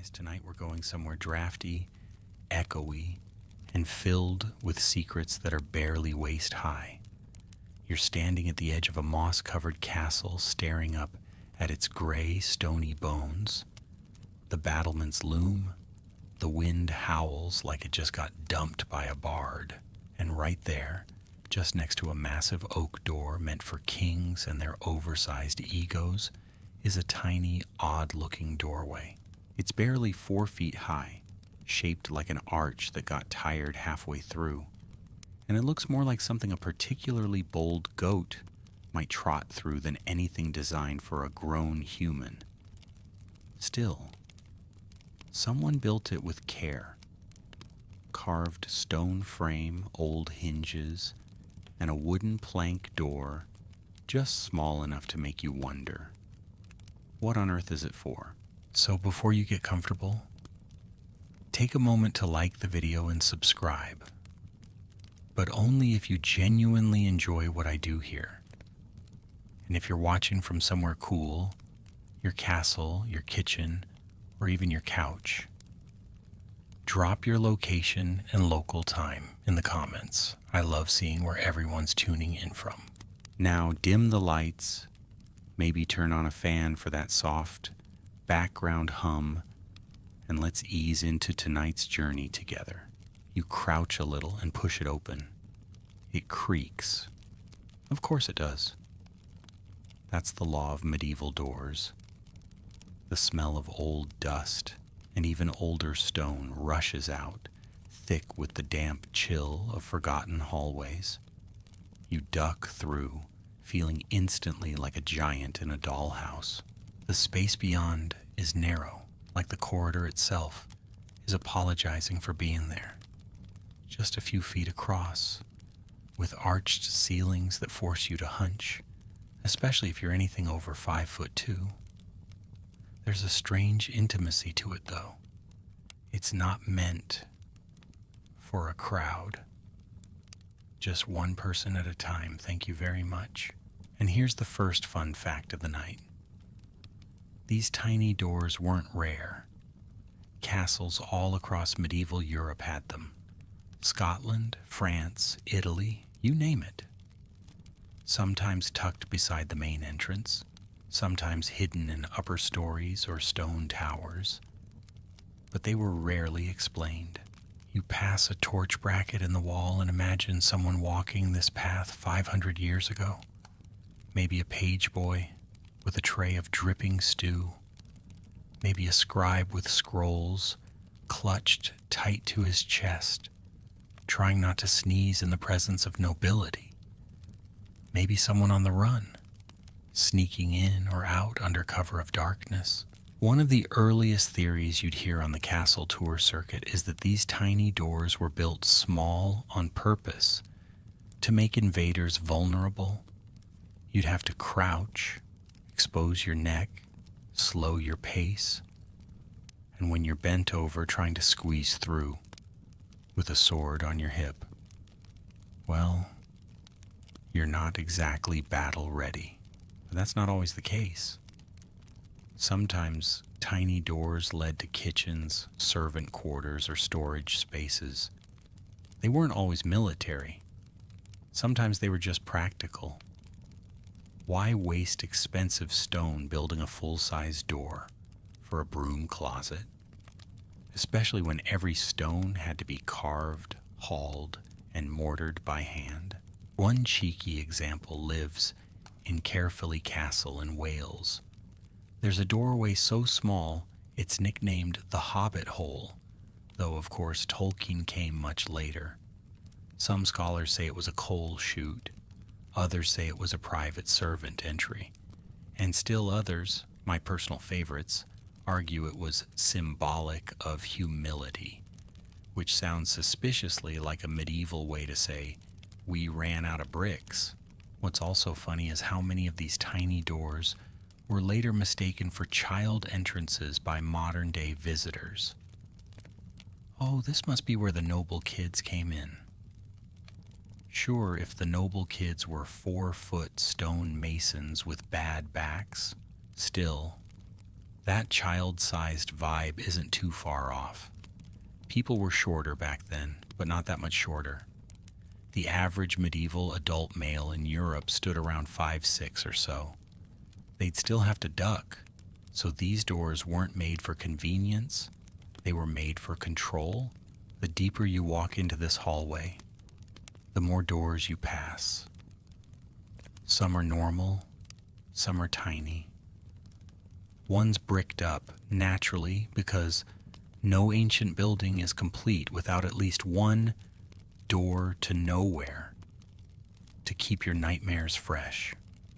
guys. Tonight we're going somewhere drafty, echoey, and filled with secrets that are barely waist high. You're standing at the edge of a moss-covered castle, staring up at its gray, stony bones. The battlements loom. The wind howls like it just got dumped by a bard. And right there, just next to a massive oak door meant for kings and their oversized egos, is a tiny, odd-looking doorway. It's barely 4 feet high, shaped like an arch that got tired halfway through. And it looks more like something a particularly bold goat might trot through than anything designed for a grown human. Still, someone built it with care. Carved stone frame, old hinges, and a wooden plank door just small enough to make you wonder, what on earth is it for? So before you get comfortable, take a moment to like the video and subscribe, but only if you genuinely enjoy what I do here. And if you're watching from somewhere cool, your castle, your kitchen, or even your couch, drop your location and local time in the comments. I love seeing where everyone's tuning in from. Now dim the lights, maybe turn on a fan for that soft background hum, and let's ease into tonight's journey together. You crouch a little and push it open. It creaks. Of course it does. That's the law of medieval doors. The smell of old dust and even older stone rushes out, thick with the damp chill of forgotten hallways. You duck through, feeling instantly like a giant in a dollhouse. The space beyond is narrow, like the corridor itself is apologizing for being there. Just a few feet across, with arched ceilings that force you to hunch, especially if you're anything over 5'2". There's a strange intimacy to it, though. It's not meant for a crowd. Just one person at a time, thank you very much. And here's the first fun fact of the night. These tiny doors weren't rare. Castles all across medieval Europe had them. Scotland, France, Italy, you name it. Sometimes tucked beside the main entrance, sometimes hidden in upper stories or stone towers. But they were rarely explained. You pass a torch bracket in the wall and imagine someone walking this path 500 years ago. Maybe a page boy with a tray of dripping stew. Maybe a scribe with scrolls clutched tight to his chest, trying not to sneeze in the presence of nobility. Maybe someone on the run, sneaking in or out under cover of darkness. One of the earliest theories you'd hear on the castle tour circuit is that these tiny doors were built small on purpose to make invaders vulnerable. You'd have to crouch, expose your neck, slow your pace, and when you're bent over trying to squeeze through with a sword on your hip, well, you're not exactly battle ready. But that's not always the case. Sometimes tiny doors led to kitchens, servant quarters, or storage spaces. They weren't always military. Sometimes they were just practical. Why waste expensive stone building a full-size door for a broom closet? Especially when every stone had to be carved, hauled, and mortared by hand. One cheeky example lives in Caerphilly Castle in Wales. There's a doorway so small it's nicknamed the Hobbit Hole, though of course Tolkien came much later. Some scholars say it was a coal chute, others say it was a private servant entry, and still others, my personal favorites, argue it was symbolic of humility, which sounds suspiciously like a medieval way to say, we ran out of bricks. What's also funny is how many of these tiny doors were later mistaken for child entrances by modern-day visitors. Oh, this must be where the noble kids came in. Sure, if the noble kids were 4-foot stone masons with bad backs, still, That child-sized vibe isn't too far off. People were shorter back then, but not that much shorter. The average medieval adult male in Europe stood around 5'6" or so. They'd still have to duck, so these doors weren't made for convenience, they were made for control. The deeper you walk into this hallway, the more doors you pass. Some are normal, some are tiny. One's bricked up naturally because no ancient building is complete without at least one door to nowhere to keep your nightmares fresh.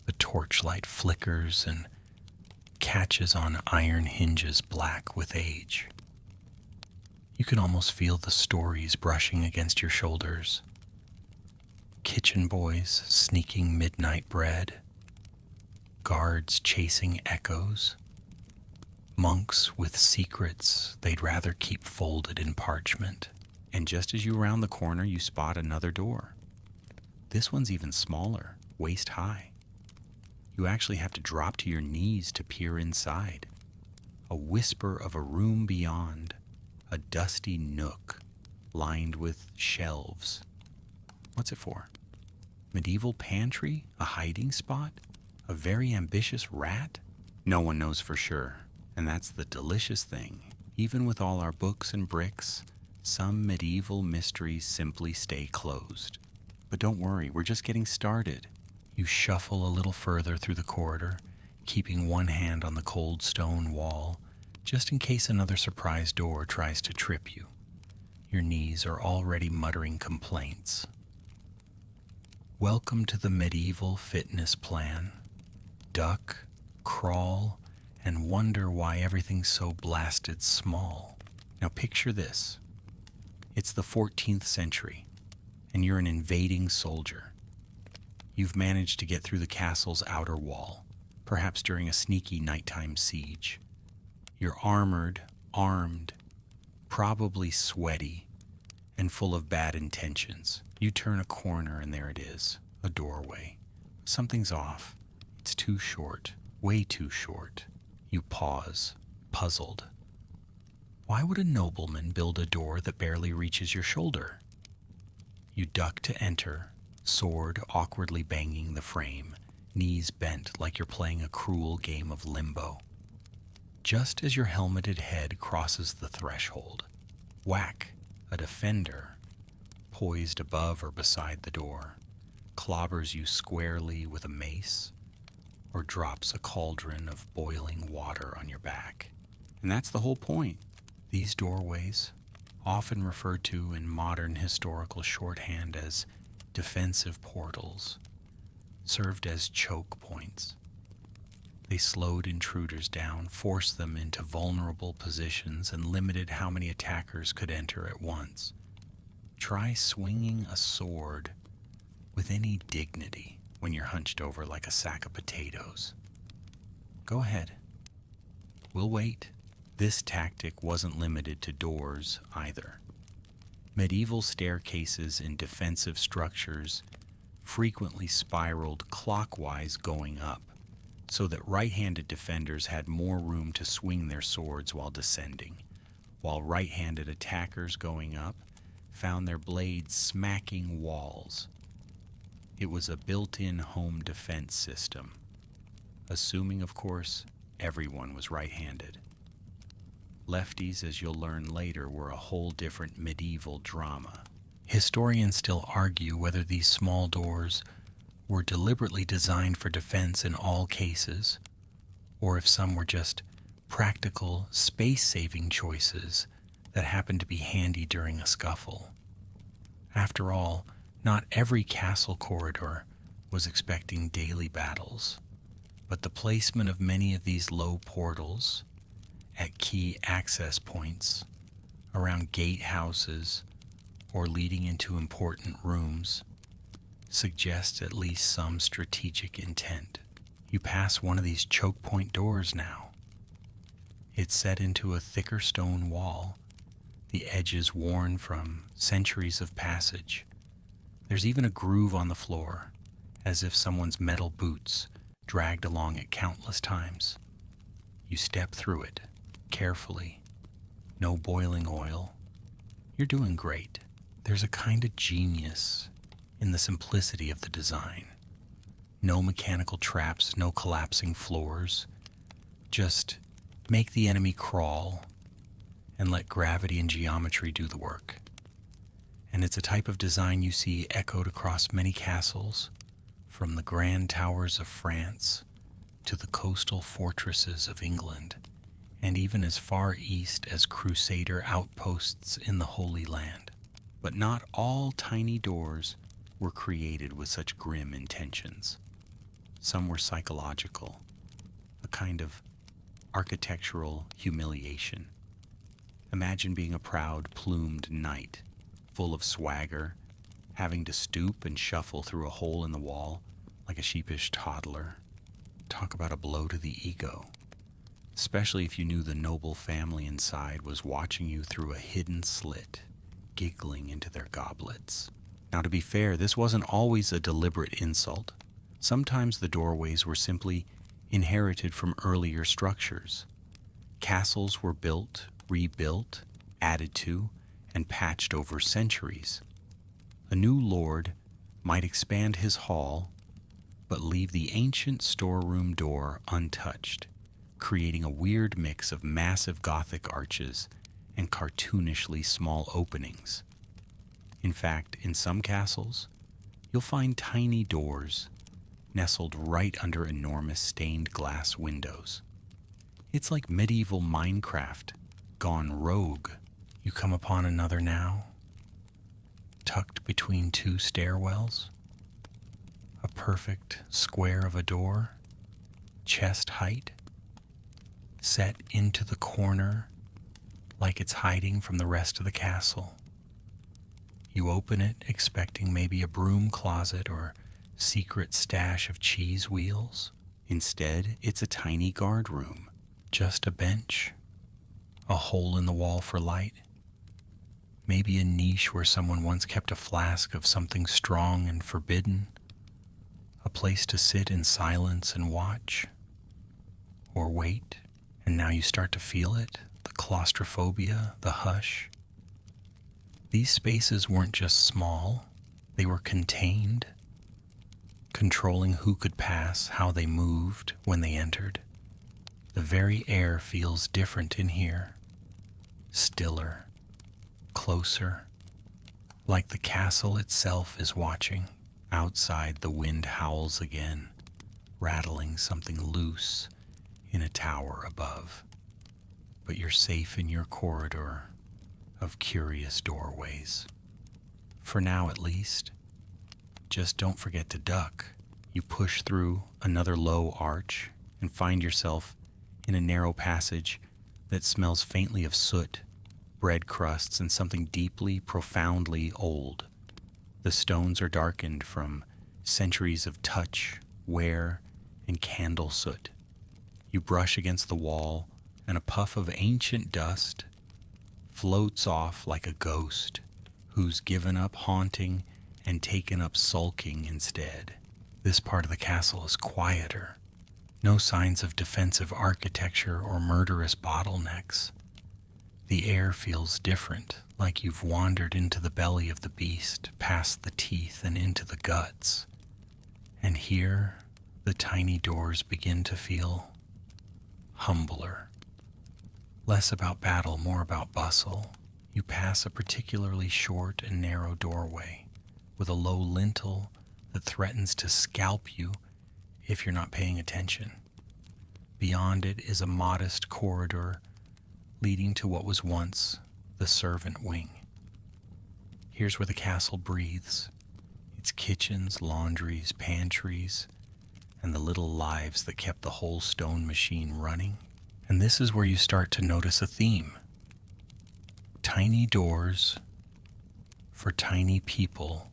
The torchlight flickers and catches on iron hinges black with age. You can almost feel the stories brushing against your shoulders. Kitchen boys sneaking midnight bread, guards chasing echoes, monks with secrets they'd rather keep folded in parchment. And just as you round the corner, you spot another door. This one's even smaller, waist high. You actually have to drop to your knees to peer inside. A whisper of a room beyond, a dusty nook lined with shelves. What's it for? Medieval pantry? A hiding spot? A very ambitious rat? No one knows for sure, and that's the delicious thing. Even with all our books and bricks, some medieval mysteries simply stay closed. But don't worry, we're just getting started. You shuffle a little further through the corridor, keeping one hand on the cold stone wall, just in case another surprise door tries to trip you. Your knees are already muttering complaints. Welcome to the medieval fitness plan. Duck, crawl, and wonder why everything's so blasted small. Now picture this. It's the 14th century, and you're an invading soldier. You've managed to get through the castle's outer wall, perhaps during a sneaky nighttime siege. You're armored, armed, probably sweaty, and full of bad intentions. You turn a corner and there it is, a doorway. Something's off. It's too short, way too short. You pause, puzzled. Why would a nobleman build a door that barely reaches your shoulder? You duck to enter, sword awkwardly banging the frame, knees bent like you're playing a cruel game of limbo. Just as your helmeted head crosses the threshold, whack, a defender, poised above or beside the door, clobbers you squarely with a mace, or drops a cauldron of boiling water on your back. And that's the whole point. These doorways, often referred to in modern historical shorthand as defensive portals, served as choke points. They slowed intruders down, forced them into vulnerable positions, and limited how many attackers could enter at once. Try swinging a sword with any dignity when you're hunched over like a sack of potatoes. Go ahead. We'll wait. This tactic wasn't limited to doors either. Medieval staircases in defensive structures frequently spiraled clockwise going up, so that right-handed defenders had more room to swing their swords while descending, while right-handed attackers going up found their blades smacking walls. It was a built-in home defense system, assuming, of course, everyone was right-handed. Lefties, as you'll learn later, were a whole different medieval drama. Historians still argue whether these small doors were deliberately designed for defense in all cases, or if some were just practical, space-saving choices that happened to be handy during a scuffle. After all, not every castle corridor was expecting daily battles, but the placement of many of these low portals at key access points, around gatehouses, or leading into important rooms suggests at least some strategic intent. You pass one of these choke point doors now. It's set into a thicker stone wall, the edges worn from centuries of passage. There's even a groove on the floor, as if someone's metal boots dragged along it countless times. You step through it, carefully. No boiling oil. You're doing great. There's a kind of genius in the simplicity of the design. No mechanical traps, no collapsing floors. Just make the enemy crawl and let gravity and geometry do the work. And it's a type of design you see echoed across many castles, from the grand towers of France to the coastal fortresses of England, and even as far east as Crusader outposts in the Holy Land. But not all tiny doors were created with such grim intentions. Some were psychological, a kind of architectural humiliation. Imagine being a proud, plumed knight, full of swagger, having to stoop and shuffle through a hole in the wall like a sheepish toddler. Talk about a blow to the ego, especially if you knew the noble family inside was watching you through a hidden slit, giggling into their goblets. Now, to be fair, this wasn't always a deliberate insult. Sometimes the doorways were simply inherited from earlier structures. Castles were built, rebuilt, added to, and patched over centuries. A new lord might expand his hall, but leave the ancient storeroom door untouched, creating a weird mix of massive Gothic arches and cartoonishly small openings. In fact, in some castles, you'll find tiny doors nestled right under enormous stained glass windows. It's like medieval Minecraft gone rogue. You come upon another now, tucked between two stairwells, a perfect square of a door, chest height, set into the corner like it's hiding from the rest of the castle. You open it expecting maybe a broom closet or secret stash of cheese wheels. Instead, it's a tiny guard room, just a bench, a hole in the wall for light, maybe a niche where someone once kept a flask of something strong and forbidden, a place to sit in silence and watch, or wait, and now you start to feel it, the claustrophobia, the hush. These spaces weren't just small, they were contained, controlling who could pass, how they moved when they entered. The very air feels different in here, stiller, closer, like the castle itself is watching. Outside, the wind howls again, rattling something loose in a tower above. But you're safe in your corridor of curious doorways. For now, at least. Just don't forget to duck. You push through another low arch and find yourself in a narrow passage that smells faintly of soot, bread crusts, and something deeply, profoundly old. The stones are darkened from centuries of touch, wear, and candle soot. You brush against the wall, and a puff of ancient dust floats off like a ghost who's given up haunting and taken up sulking instead. This part of the castle is quieter. No signs of defensive architecture or murderous bottlenecks. The air feels different, like you've wandered into the belly of the beast, past the teeth and into the guts. And here, the tiny doors begin to feel humbler. Less about battle, more about bustle. You pass a particularly short and narrow doorway with a low lintel that threatens to scalp you if you're not paying attention. Beyond it is a modest corridor leading to what was once the servant wing. Here's where the castle breathes. Its kitchens, laundries, pantries, and the little lives that kept the whole stone machine running. And this is where you start to notice a theme. Tiny doors for tiny people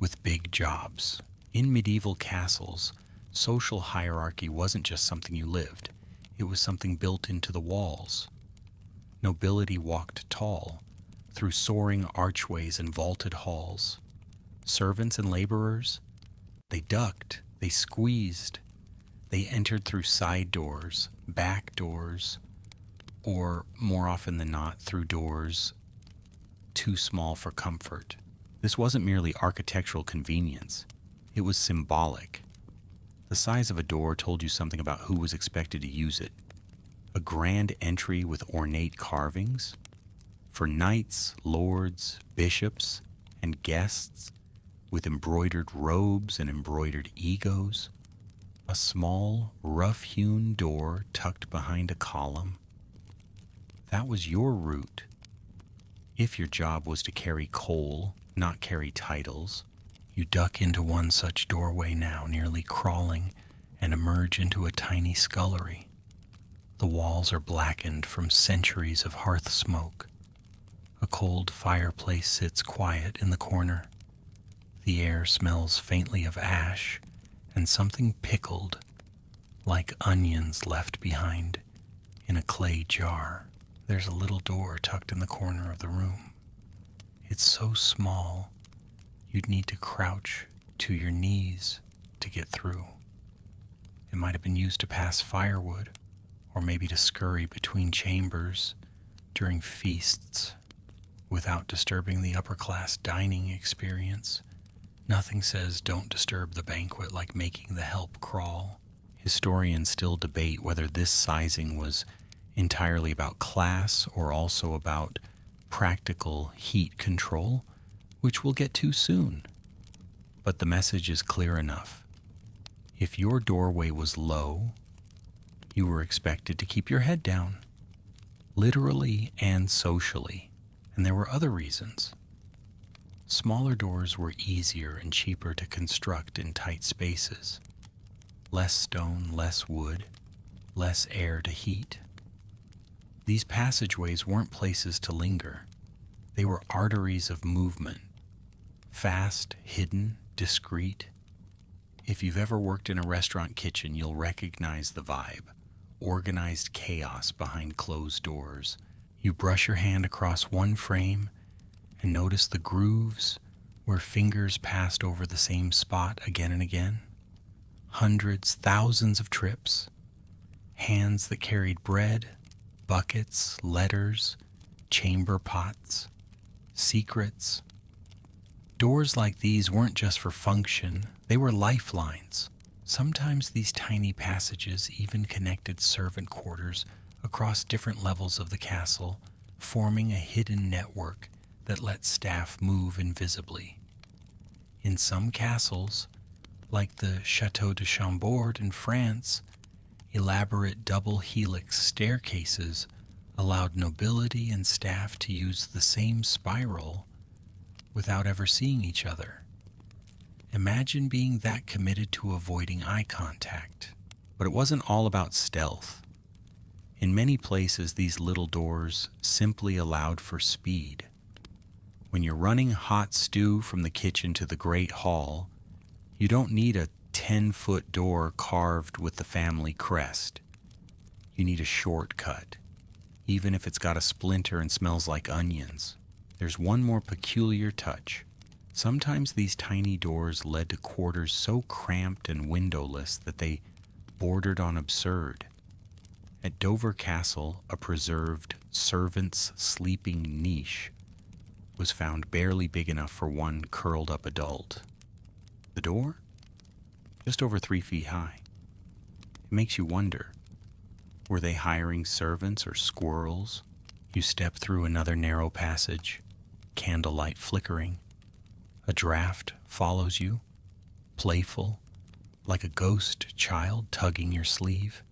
with big jobs. In medieval castles, social hierarchy wasn't just something you lived. It was something built into the walls. Nobility walked tall, through soaring archways and vaulted halls. Servants and laborers, they ducked, they squeezed, They entered through side doors, back doors, or more often than not, through doors too small for comfort. This wasn't merely architectural convenience, it was symbolic. The size of a door told you something about who was expected to use it. A grand entry with ornate carvings for knights, lords, bishops, and guests with embroidered robes and embroidered egos. A small, rough-hewn door tucked behind a column. That was your route. If your job was to carry coal, not carry titles, you duck into one such doorway now, nearly crawling, and emerge into a tiny scullery. The walls are blackened from centuries of hearth smoke. A cold fireplace sits quiet in the corner. The air smells faintly of ash and something pickled, like onions left behind in a clay jar. There's a little door tucked in the corner of the room. It's so small, you'd need to crouch to your knees to get through. It might have been used to pass firewood, or maybe to scurry between chambers during feasts without disturbing the upper-class dining experience. Nothing says don't disturb the banquet like making the help crawl. Historians still debate whether this sizing was entirely about class or also about practical heat control, which we'll get to soon. But the message is clear enough. If your doorway was low, you were expected to keep your head down, literally and socially. And there were other reasons. Smaller doors were easier and cheaper to construct in tight spaces. Less stone, less wood, less air to heat. These passageways weren't places to linger. They were arteries of movement. Fast, hidden, discreet. If you've ever worked in a restaurant kitchen, you'll recognize the vibe. Organized chaos behind closed doors. You brush your hand across one frame and notice the grooves where fingers passed over the same spot again and again. Hundreds, thousands of trips. Hands that carried bread, buckets, letters, chamber pots, secrets. Doors like these weren't just for function, they were lifelines. Sometimes these tiny passages even connected servant quarters across different levels of the castle, forming a hidden network that let staff move invisibly. In some castles, like the Château de Chambord in France, elaborate double helix staircases allowed nobility and staff to use the same spiral without ever seeing each other. Imagine being that committed to avoiding eye contact. But it wasn't all about stealth. In many places, these little doors simply allowed for speed. When you're running hot stew from the kitchen to the great hall, you don't need a 10-foot door carved with the family crest. You need a shortcut, even if it's got a splinter and smells like onions. There's one more peculiar touch. Sometimes these tiny doors led to quarters so cramped and windowless that they bordered on absurd. At Dover Castle, a preserved servant's sleeping niche was found barely big enough for one curled-up adult. The door? Just over 3 feet high. It makes you wonder, were they hiring servants or squirrels? You step through another narrow passage, candlelight flickering. A draft follows you, playful, like a ghost child tugging your sleeve.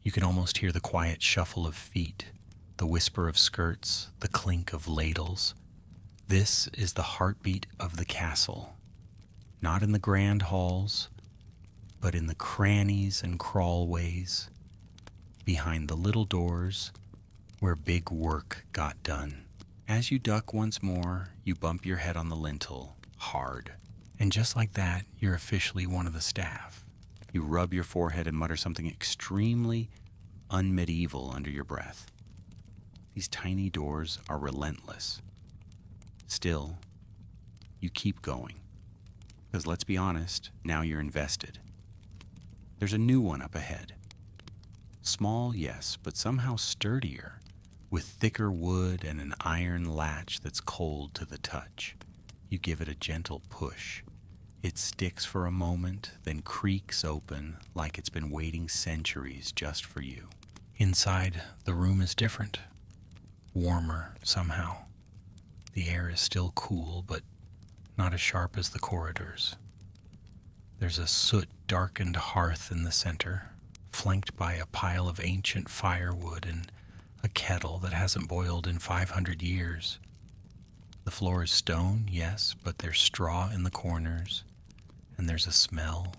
You can almost hear the quiet shuffle of feet, the whisper of skirts, the clink of ladles. This is the heartbeat of the castle, not in the grand halls, but in the crannies and crawlways, behind the little doors where big work got done. As you duck once more, you bump your head on the lintel, hard. And just like that, you're officially one of the staff. You rub your forehead and mutter something extremely unmedieval under your breath. These tiny doors are relentless. Still, you keep going. Because let's be honest, now you're invested. There's a new one up ahead. Small, yes, but somehow sturdier, with thicker wood and an iron latch that's cold to the touch. You give it a gentle push. It sticks for a moment, then creaks open like it's been waiting centuries just for you. Inside, the room is different. Warmer, somehow. The air is still cool, but not as sharp as the corridors. There's a soot-darkened hearth in the center, flanked by a pile of ancient firewood and a kettle that hasn't boiled in 500 years. The floor is stone, yes, but there's straw in the corners, and there's a smell,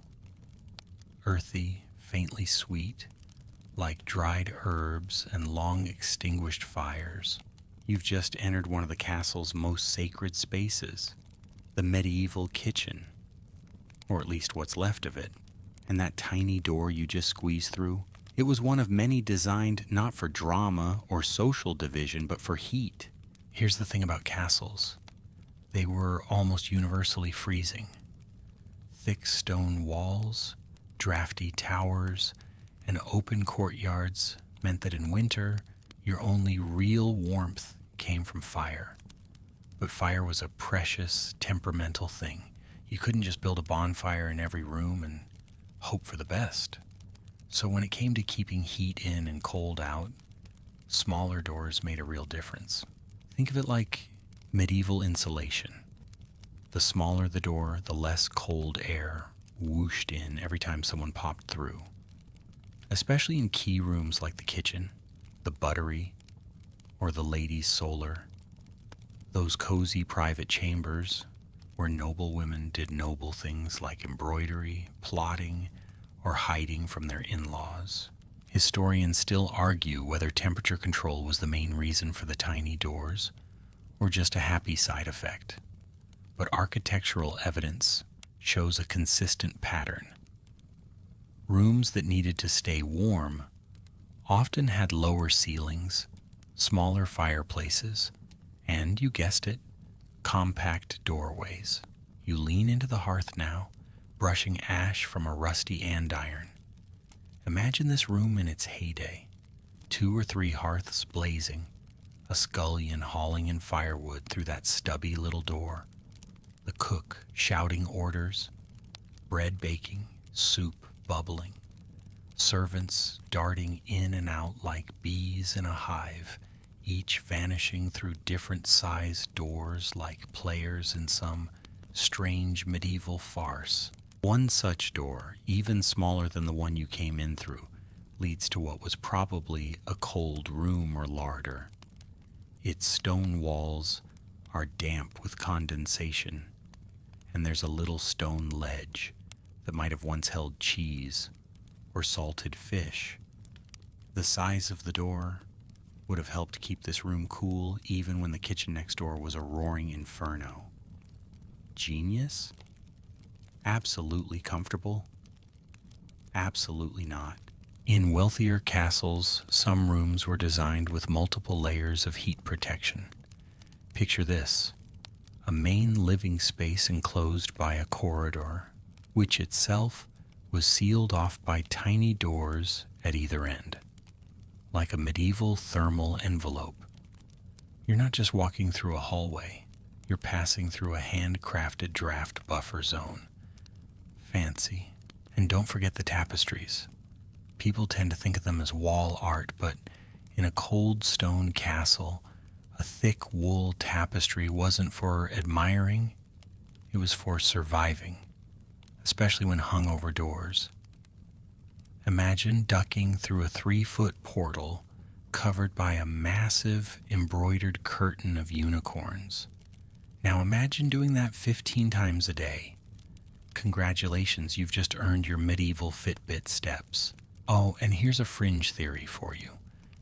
earthy, faintly sweet, like dried herbs and long extinguished fires. You've just entered one of the castle's most sacred spaces, the medieval kitchen, or at least what's left of it. And that tiny door you just squeezed through, it was one of many designed not for drama or social division, but for heat. Here's the thing about castles. They were almost universally freezing. Thick stone walls, drafty towers, and open courtyards meant that in winter, your only real warmth came from fire. But fire was a precious, temperamental thing. You couldn't just build a bonfire in every room and hope for the best. So when it came to keeping heat in and cold out, smaller doors made a real difference. Think of it like medieval insulation. The smaller the door, the less cold air whooshed in every time someone popped through. Especially in key rooms like the kitchen, the buttery, or the ladies' solar. Those cozy private chambers where noble women did noble things like embroidery, plotting, or hiding from their in-laws. Historians still argue whether temperature control was the main reason for the tiny doors, or just a happy side effect. But architectural evidence shows a consistent pattern. Rooms that needed to stay warm often had lower ceilings, smaller fireplaces, and, you guessed it, compact doorways. You lean into the hearth now, brushing ash from a rusty andiron. Imagine this room in its heyday. 2 or 3 hearths blazing, a scullion hauling in firewood through that stubby little door, the cook shouting orders, bread baking, soup bubbling, servants darting in and out like bees in a hive, each vanishing through different-sized doors like players in some strange medieval farce. One such door, even smaller than the one you came in through, leads to what was probably a cold room or larder. Its stone walls are damp with condensation, and there's a little stone ledge that might have once held cheese or salted fish. The size of the door would have helped keep this room cool even when the kitchen next door was a roaring inferno. Genius? Absolutely comfortable? Absolutely not. In wealthier castles, some rooms were designed with multiple layers of heat protection. Picture this: a main living space enclosed by a corridor, which itself was sealed off by tiny doors at either end, like a medieval thermal envelope. You're not just walking through a hallway, you're passing through a handcrafted draft buffer zone. Fancy. And don't forget the tapestries. People tend to think of them as wall art, but in a cold stone castle, a thick wool tapestry wasn't for admiring, it was for surviving, especially when hung over doors. Imagine ducking through a 3-foot portal covered by a massive embroidered curtain of unicorns. Now imagine doing that 15 times a day. Congratulations, you've just earned your medieval Fitbit steps. Oh, and here's a fringe theory for you.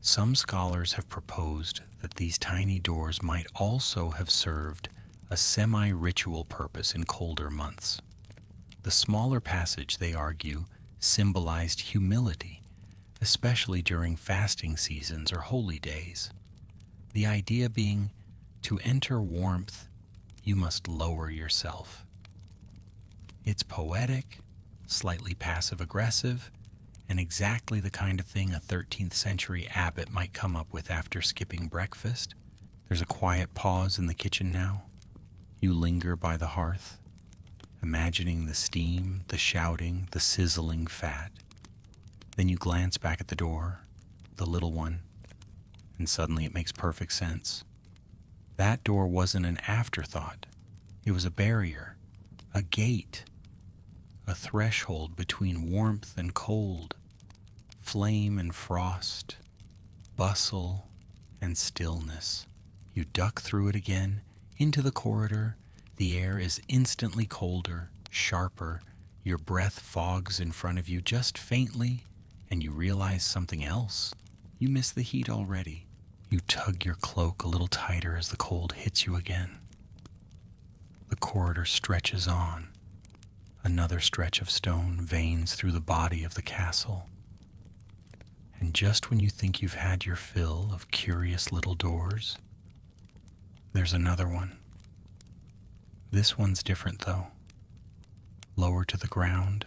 Some scholars have proposed that these tiny doors might also have served a semi-ritual purpose in colder months. The smaller passage, they argue, symbolized humility, especially during fasting seasons or holy days. The idea being, to enter warmth, you must lower yourself. It's poetic, slightly passive-aggressive, and exactly the kind of thing a 13th century abbot might come up with after skipping breakfast. There's a quiet pause in the kitchen now. You linger by the hearth, imagining the steam, the shouting, the sizzling fat. Then you glance back at the door, the little one, and suddenly it makes perfect sense. That door wasn't an afterthought. It was a barrier, a gate, a threshold between warmth and cold, flame and frost, bustle and stillness. You duck through it again, into the corridor. The air is instantly colder, sharper. Your breath fogs in front of you just faintly, and you realize something else. You miss the heat already. You tug your cloak a little tighter as the cold hits you again. The corridor stretches on. Another stretch of stone veins through the body of the castle. And just when you think you've had your fill of curious little doors, there's another one. This one's different, though. Lower to the ground,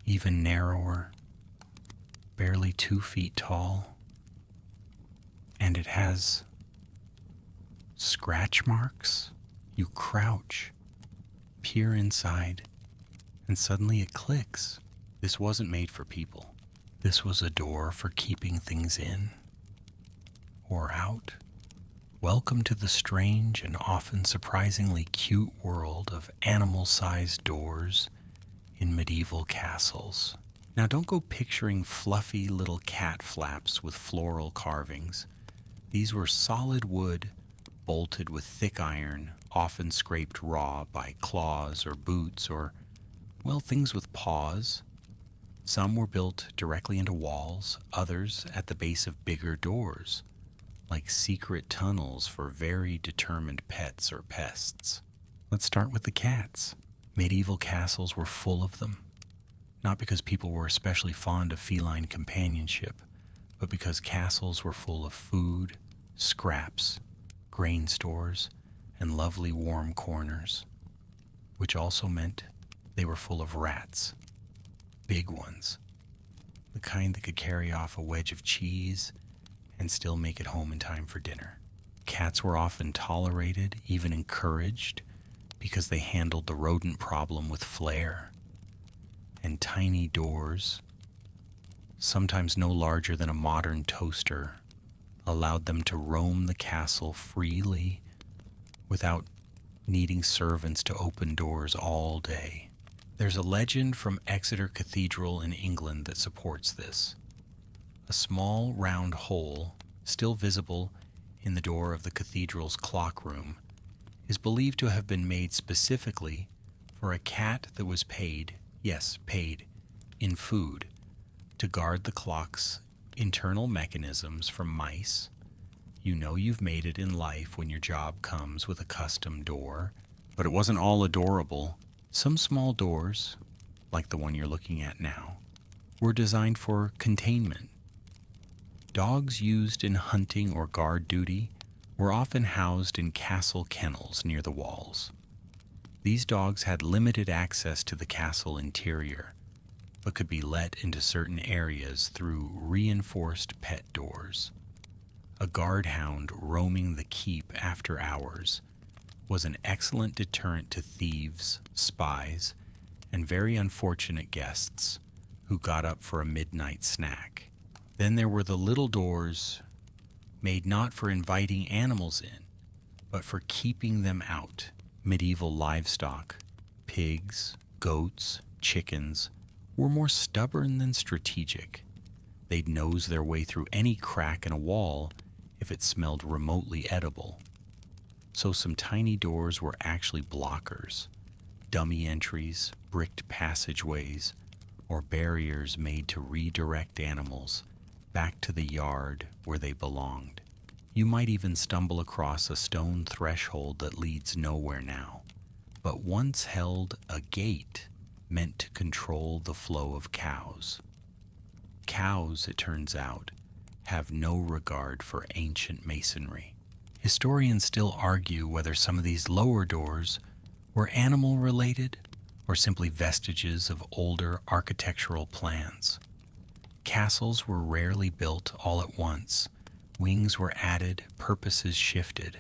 even narrower, barely 2 feet tall, and it has scratch marks. You crouch, peer inside, and suddenly it clicks. This wasn't made for people. This was a door for keeping things in or out. Welcome to the strange and often surprisingly cute world of animal-sized doors in medieval castles. Now, don't go picturing fluffy little cat flaps with floral carvings. These were solid wood, bolted with thick iron, often scraped raw by claws or boots or, well, things with paws. Some were built directly into walls, others at the base of bigger doors, like secret tunnels for very determined pets or pests. Let's start with the cats. Medieval castles were full of them, not because people were especially fond of feline companionship, but because castles were full of food, scraps, grain stores, and lovely warm corners, which also meant they were full of rats. Big ones, the kind that could carry off a wedge of cheese and still make it home in time for dinner. Cats were often tolerated, even encouraged, because they handled the rodent problem with flair. And tiny doors, sometimes no larger than a modern toaster, allowed them to roam the castle freely without needing servants to open doors all day. There's a legend from Exeter Cathedral in England that supports this. A small round hole, still visible in the door of the cathedral's clock room, is believed to have been made specifically for a cat that was paid, yes, paid, in food, to guard the clock's internal mechanisms from mice. You know you've made it in life when your job comes with a custom door, but it wasn't all adorable. Some small doors, like the one you're looking at now, were designed for containment. Dogs used in hunting or guard duty were often housed in castle kennels near the walls. These dogs had limited access to the castle interior, but could be let into certain areas through reinforced pet doors. A guard hound roaming the keep after hours was an excellent deterrent to thieves, spies, and very unfortunate guests who got up for a midnight snack. Then there were the little doors made not for inviting animals in, but for keeping them out. Medieval livestock, pigs, goats, chickens, were more stubborn than strategic. They'd nose their way through any crack in a wall if it smelled remotely edible. So some tiny doors were actually blockers, dummy entries, bricked passageways, or barriers made to redirect animals back to the yard where they belonged. You might even stumble across a stone threshold that leads nowhere now, but once held a gate meant to control the flow of cows. Cows, it turns out, have no regard for ancient masonry. Historians still argue whether some of these lower doors were animal-related or simply vestiges of older architectural plans. Castles were rarely built all at once. Wings were added, purposes shifted.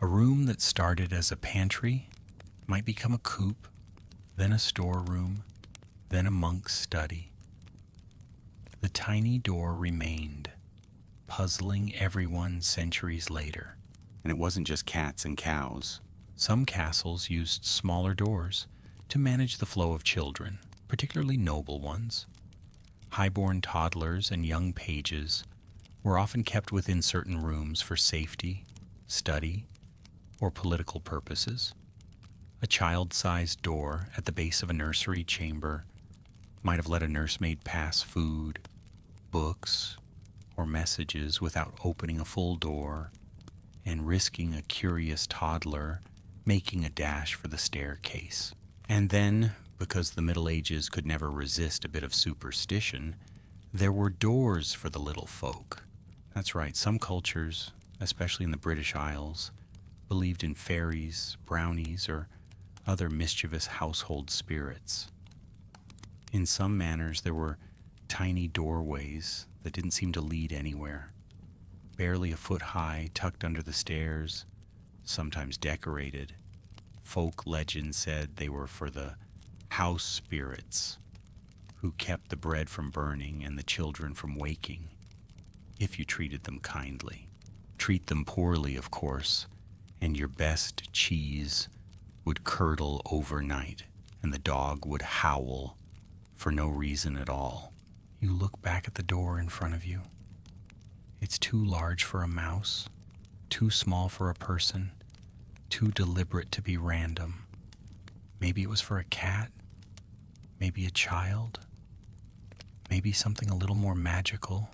A room that started as a pantry might become a coop, then a storeroom, then a monk's study. The tiny door remained, puzzling everyone centuries later. And it wasn't just cats and cows. Some castles used smaller doors to manage the flow of children, particularly noble ones. Highborn toddlers and young pages were often kept within certain rooms for safety, study, or political purposes. A child-sized door at the base of a nursery chamber might have let a nursemaid pass food, books, or messages without opening a full door and risking a curious toddler making a dash for the staircase. And then, because the Middle Ages could never resist a bit of superstition, there were doors for the little folk. That's right, some cultures, especially in the British Isles, believed in fairies, brownies, or other mischievous household spirits. In some manners, there were tiny doorways that didn't seem to lead anywhere, barely a foot high, tucked under the stairs, sometimes decorated. Folk legend said they were for the house spirits who kept the bread from burning and the children from waking, if you treated them kindly. Treat them poorly, of course, and your best cheese would curdle overnight, and the dog would howl for no reason at all. You look back at the door in front of you. It's too large for a mouse, too small for a person, too deliberate to be random. Maybe it was for a cat, maybe a child, maybe something a little more magical.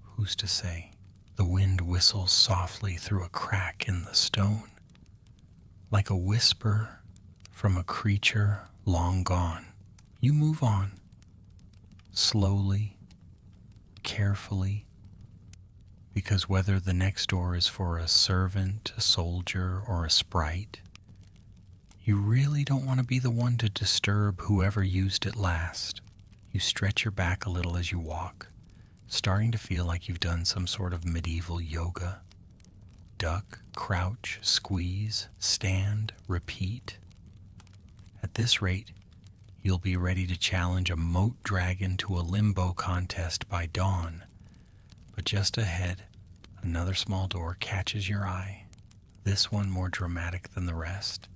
Who's to say? The wind whistles softly through a crack in the stone, like a whisper from a creature long gone. You move on, slowly, carefully, because whether the next door is for a servant, a soldier, or a sprite, you really don't want to be the one to disturb whoever used it last. You stretch your back a little as you walk, starting to feel like you've done some sort of medieval yoga. Duck, crouch, squeeze, stand, repeat. At this rate, you'll be ready to challenge a moat dragon to a limbo contest by dawn. But just ahead, another small door catches your eye, this one more dramatic than the rest.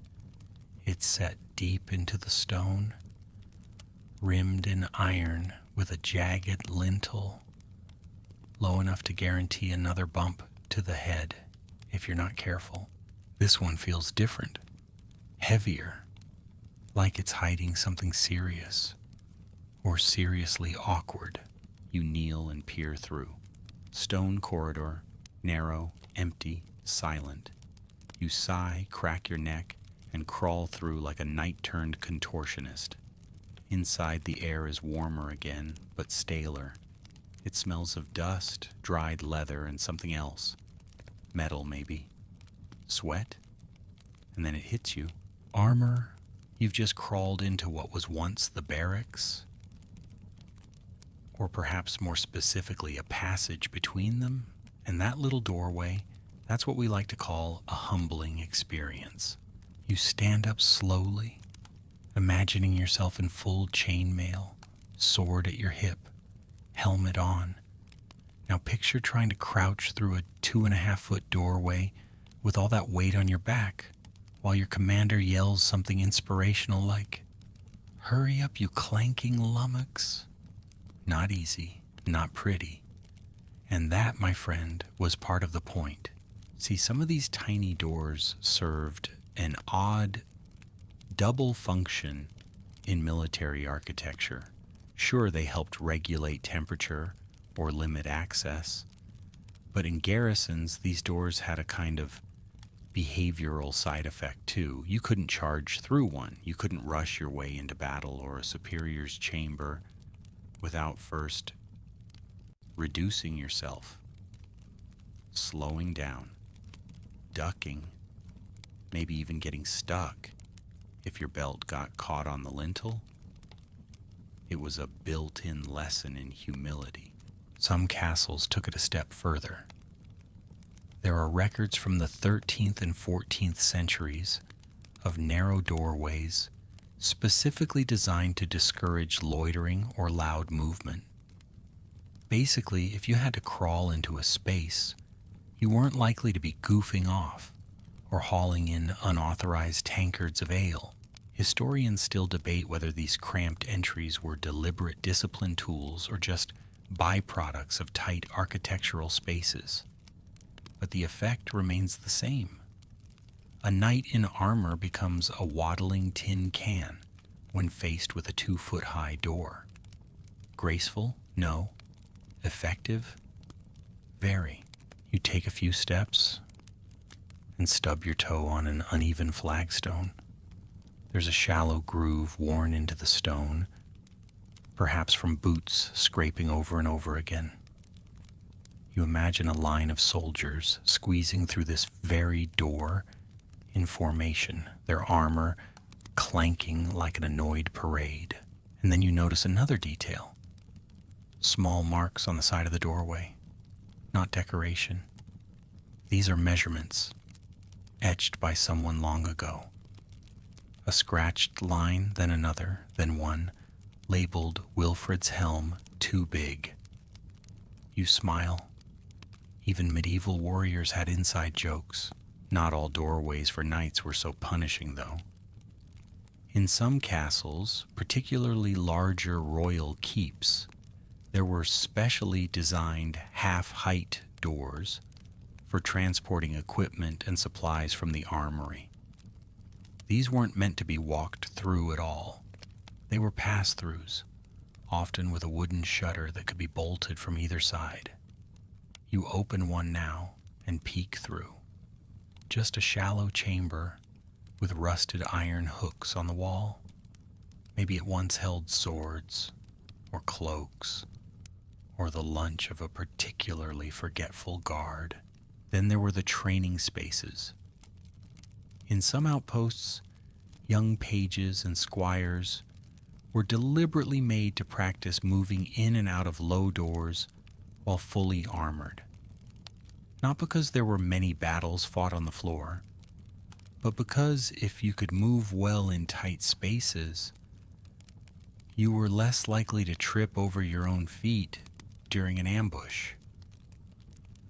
It's set deep into the stone, rimmed in iron with a jagged lintel, low enough to guarantee another bump to the head if you're not careful. This one feels different, heavier, like it's hiding something serious, or seriously awkward. You kneel and peer through. Stone corridor, narrow, empty, silent. You sigh, crack your neck, and crawl through like a night-turned contortionist. Inside, the air is warmer again, but staler. It smells of dust, dried leather, and something else. Metal, maybe. Sweat? And then it hits you. Armor? You've just crawled into what was once the barracks? Or perhaps more specifically, a passage between them? And that little doorway, that's what we like to call a humbling experience. You stand up slowly, imagining yourself in full chainmail, sword at your hip, helmet on. Now picture trying to crouch through a 2.5-foot doorway with all that weight on your back, while your commander yells something inspirational like, "Hurry up, you clanking lummox." Not easy, not pretty. And that, my friend, was part of the point. See, some of these tiny doors served an odd double function in military architecture. Sure, they helped regulate temperature or limit access, but in garrisons, these doors had a kind of behavioral side effect too. You couldn't charge through one. You couldn't rush your way into battle or a superior's chamber without first reducing yourself, slowing down, ducking, maybe even getting stuck If your belt got caught on the lintel, it was a built-in lesson in humility. Some castles took it a step further. There are records from the 13th and 14th centuries of narrow doorways specifically designed to discourage loitering or loud movement. Basically, if you had to crawl into a space, you weren't likely to be goofing off or hauling in unauthorized tankards of ale. Historians still debate whether these cramped entries were deliberate discipline tools or just byproducts of tight architectural spaces. But the effect remains the same. A knight in armor becomes a waddling tin can when faced with a 2-foot-high door. Graceful? No. Effective? Very. You take a few steps and stub your toe on an uneven flagstone. There's a shallow groove worn into the stone, perhaps from boots scraping over and over again. You imagine a line of soldiers squeezing through this very door in formation, their armor clanking like an annoyed parade. And then you notice another detail. Small marks on the side of the doorway, not decoration. These are measurements, etched by someone long ago. A scratched line, then another, then one, labeled Wilfred's helm too big. You smile. Even medieval warriors had inside jokes. Not all doorways for knights were so punishing, though. In some castles, particularly larger royal keeps, there were specially designed half-height doors for transporting equipment and supplies from the armory. These weren't meant to be walked through at all. They were pass-throughs, often with a wooden shutter that could be bolted from either side. You open one now and peek through. Just a shallow chamber with rusted iron hooks on the wall. Maybe it once held swords or cloaks or the lunch of a particularly forgetful guard. Then there were the training spaces. In some outposts, young pages and squires were deliberately made to practice moving in and out of low doors while fully armored. Not because there were many battles fought on the floor, but because if you could move well in tight spaces, you were less likely to trip over your own feet during an ambush,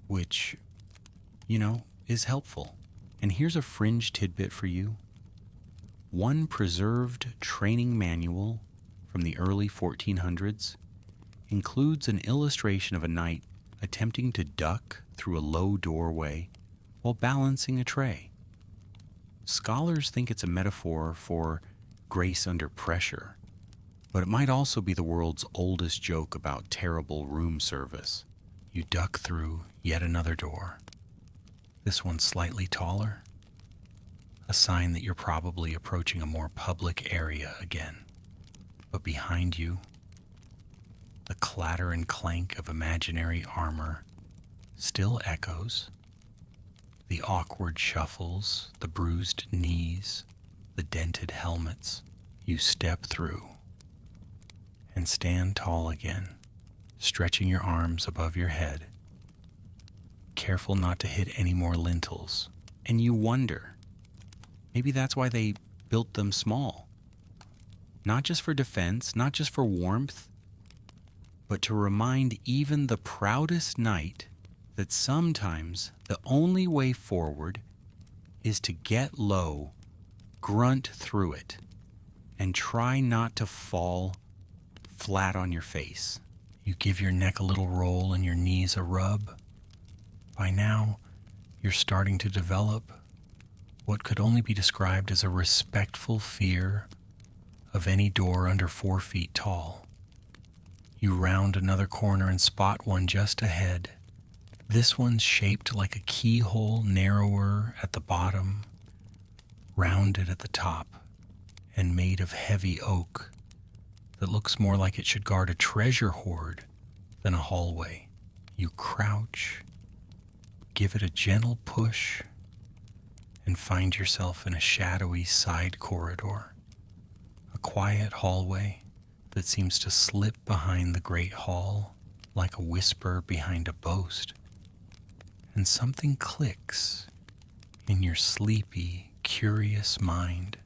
which, is helpful. And here's a fringe tidbit for you. One preserved training manual from the early 1400s includes an illustration of a knight attempting to duck through a low doorway while balancing a tray. Scholars think it's a metaphor for grace under pressure, but it might also be the world's oldest joke about terrible room service. You duck through yet another door. This one's slightly taller, a sign that you're probably approaching a more public area again. But behind you, the clatter and clank of imaginary armor still echoes. The awkward shuffles, the bruised knees, the dented helmets. You step through and stand tall again, stretching your arms above your head, careful not to hit any more lintels. And you wonder, maybe that's why they built them small. Not just for defense, not just for warmth, but to remind even the proudest knight that sometimes the only way forward is to get low, grunt through it, and try not to fall flat on your face. You give your neck a little roll and your knees a rub. By now, you're starting to develop what could only be described as a respectful fear of any door under 4 feet tall. You round another corner and spot one just ahead. This one's shaped like a keyhole, narrower at the bottom, rounded at the top, and made of heavy oak that looks more like it should guard a treasure hoard than a hallway. You crouch, give it a gentle push, and find yourself in a shadowy side corridor, a quiet hallway that seems to slip behind the great hall like a whisper behind a boast. And something clicks in your sleepy, curious mind.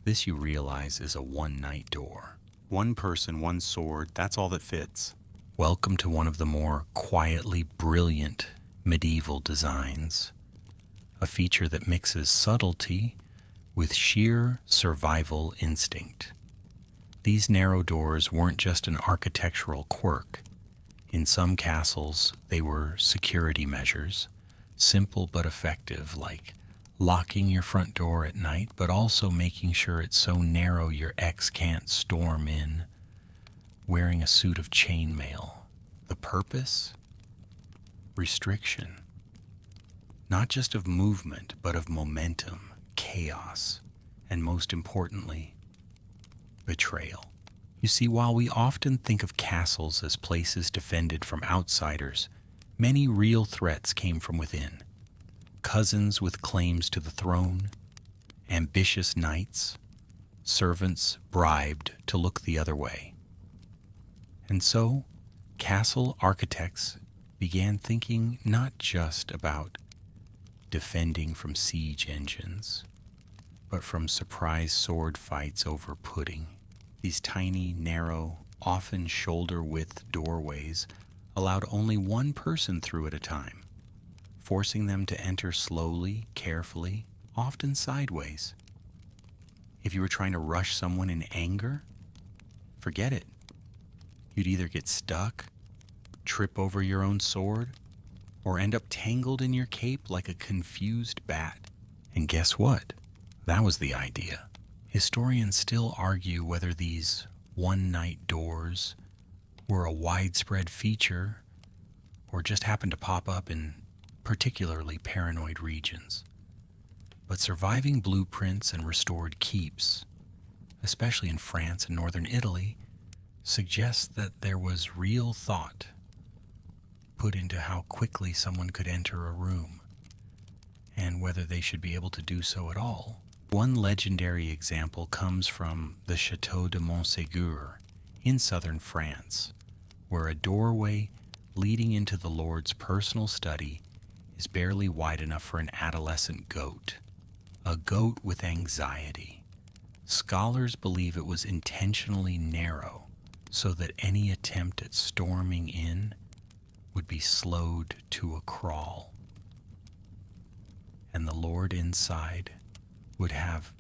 This, you realize, is a one-night door. One person, one sword, that's all that fits. Welcome to one of the more quietly brilliant medieval designs, a feature that mixes subtlety with sheer survival instinct. These narrow doors weren't just an architectural quirk. In some castles, they were security measures, simple but effective, like locking your front door at night, but also making sure it's so narrow your ex can't storm in wearing a suit of chainmail. The purpose? Restriction. Not just of movement, but of momentum, chaos, and most importantly, betrayal. You see, while we often think of castles as places defended from outsiders, many real threats came from within. Cousins with claims to the throne, ambitious knights, servants bribed to look the other way. And so, castle architects began thinking not just about defending from siege engines, but from surprise sword fights over pudding. These tiny, narrow, often shoulder-width doorways allowed only one person through at a time, forcing them to enter slowly, carefully, often sideways. If you were trying to rush someone in anger, forget it. You'd either get stuck, trip over your own sword, or end up tangled in your cape like a confused bat. And guess what? That was the idea. Historians still argue whether these one-night doors were a widespread feature or just happened to pop up in particularly paranoid regions. But surviving blueprints and restored keeps, especially in France and northern Italy, suggests that there was real thought put into how quickly someone could enter a room and whether they should be able to do so at all. One legendary example comes from the Château de Montségur in southern France, where a doorway leading into the Lord's personal study is barely wide enough for an adolescent goat. A goat with anxiety. Scholars believe it was intentionally narrow so that any attempt at storming in would be slowed to a crawl. And the Lord inside would have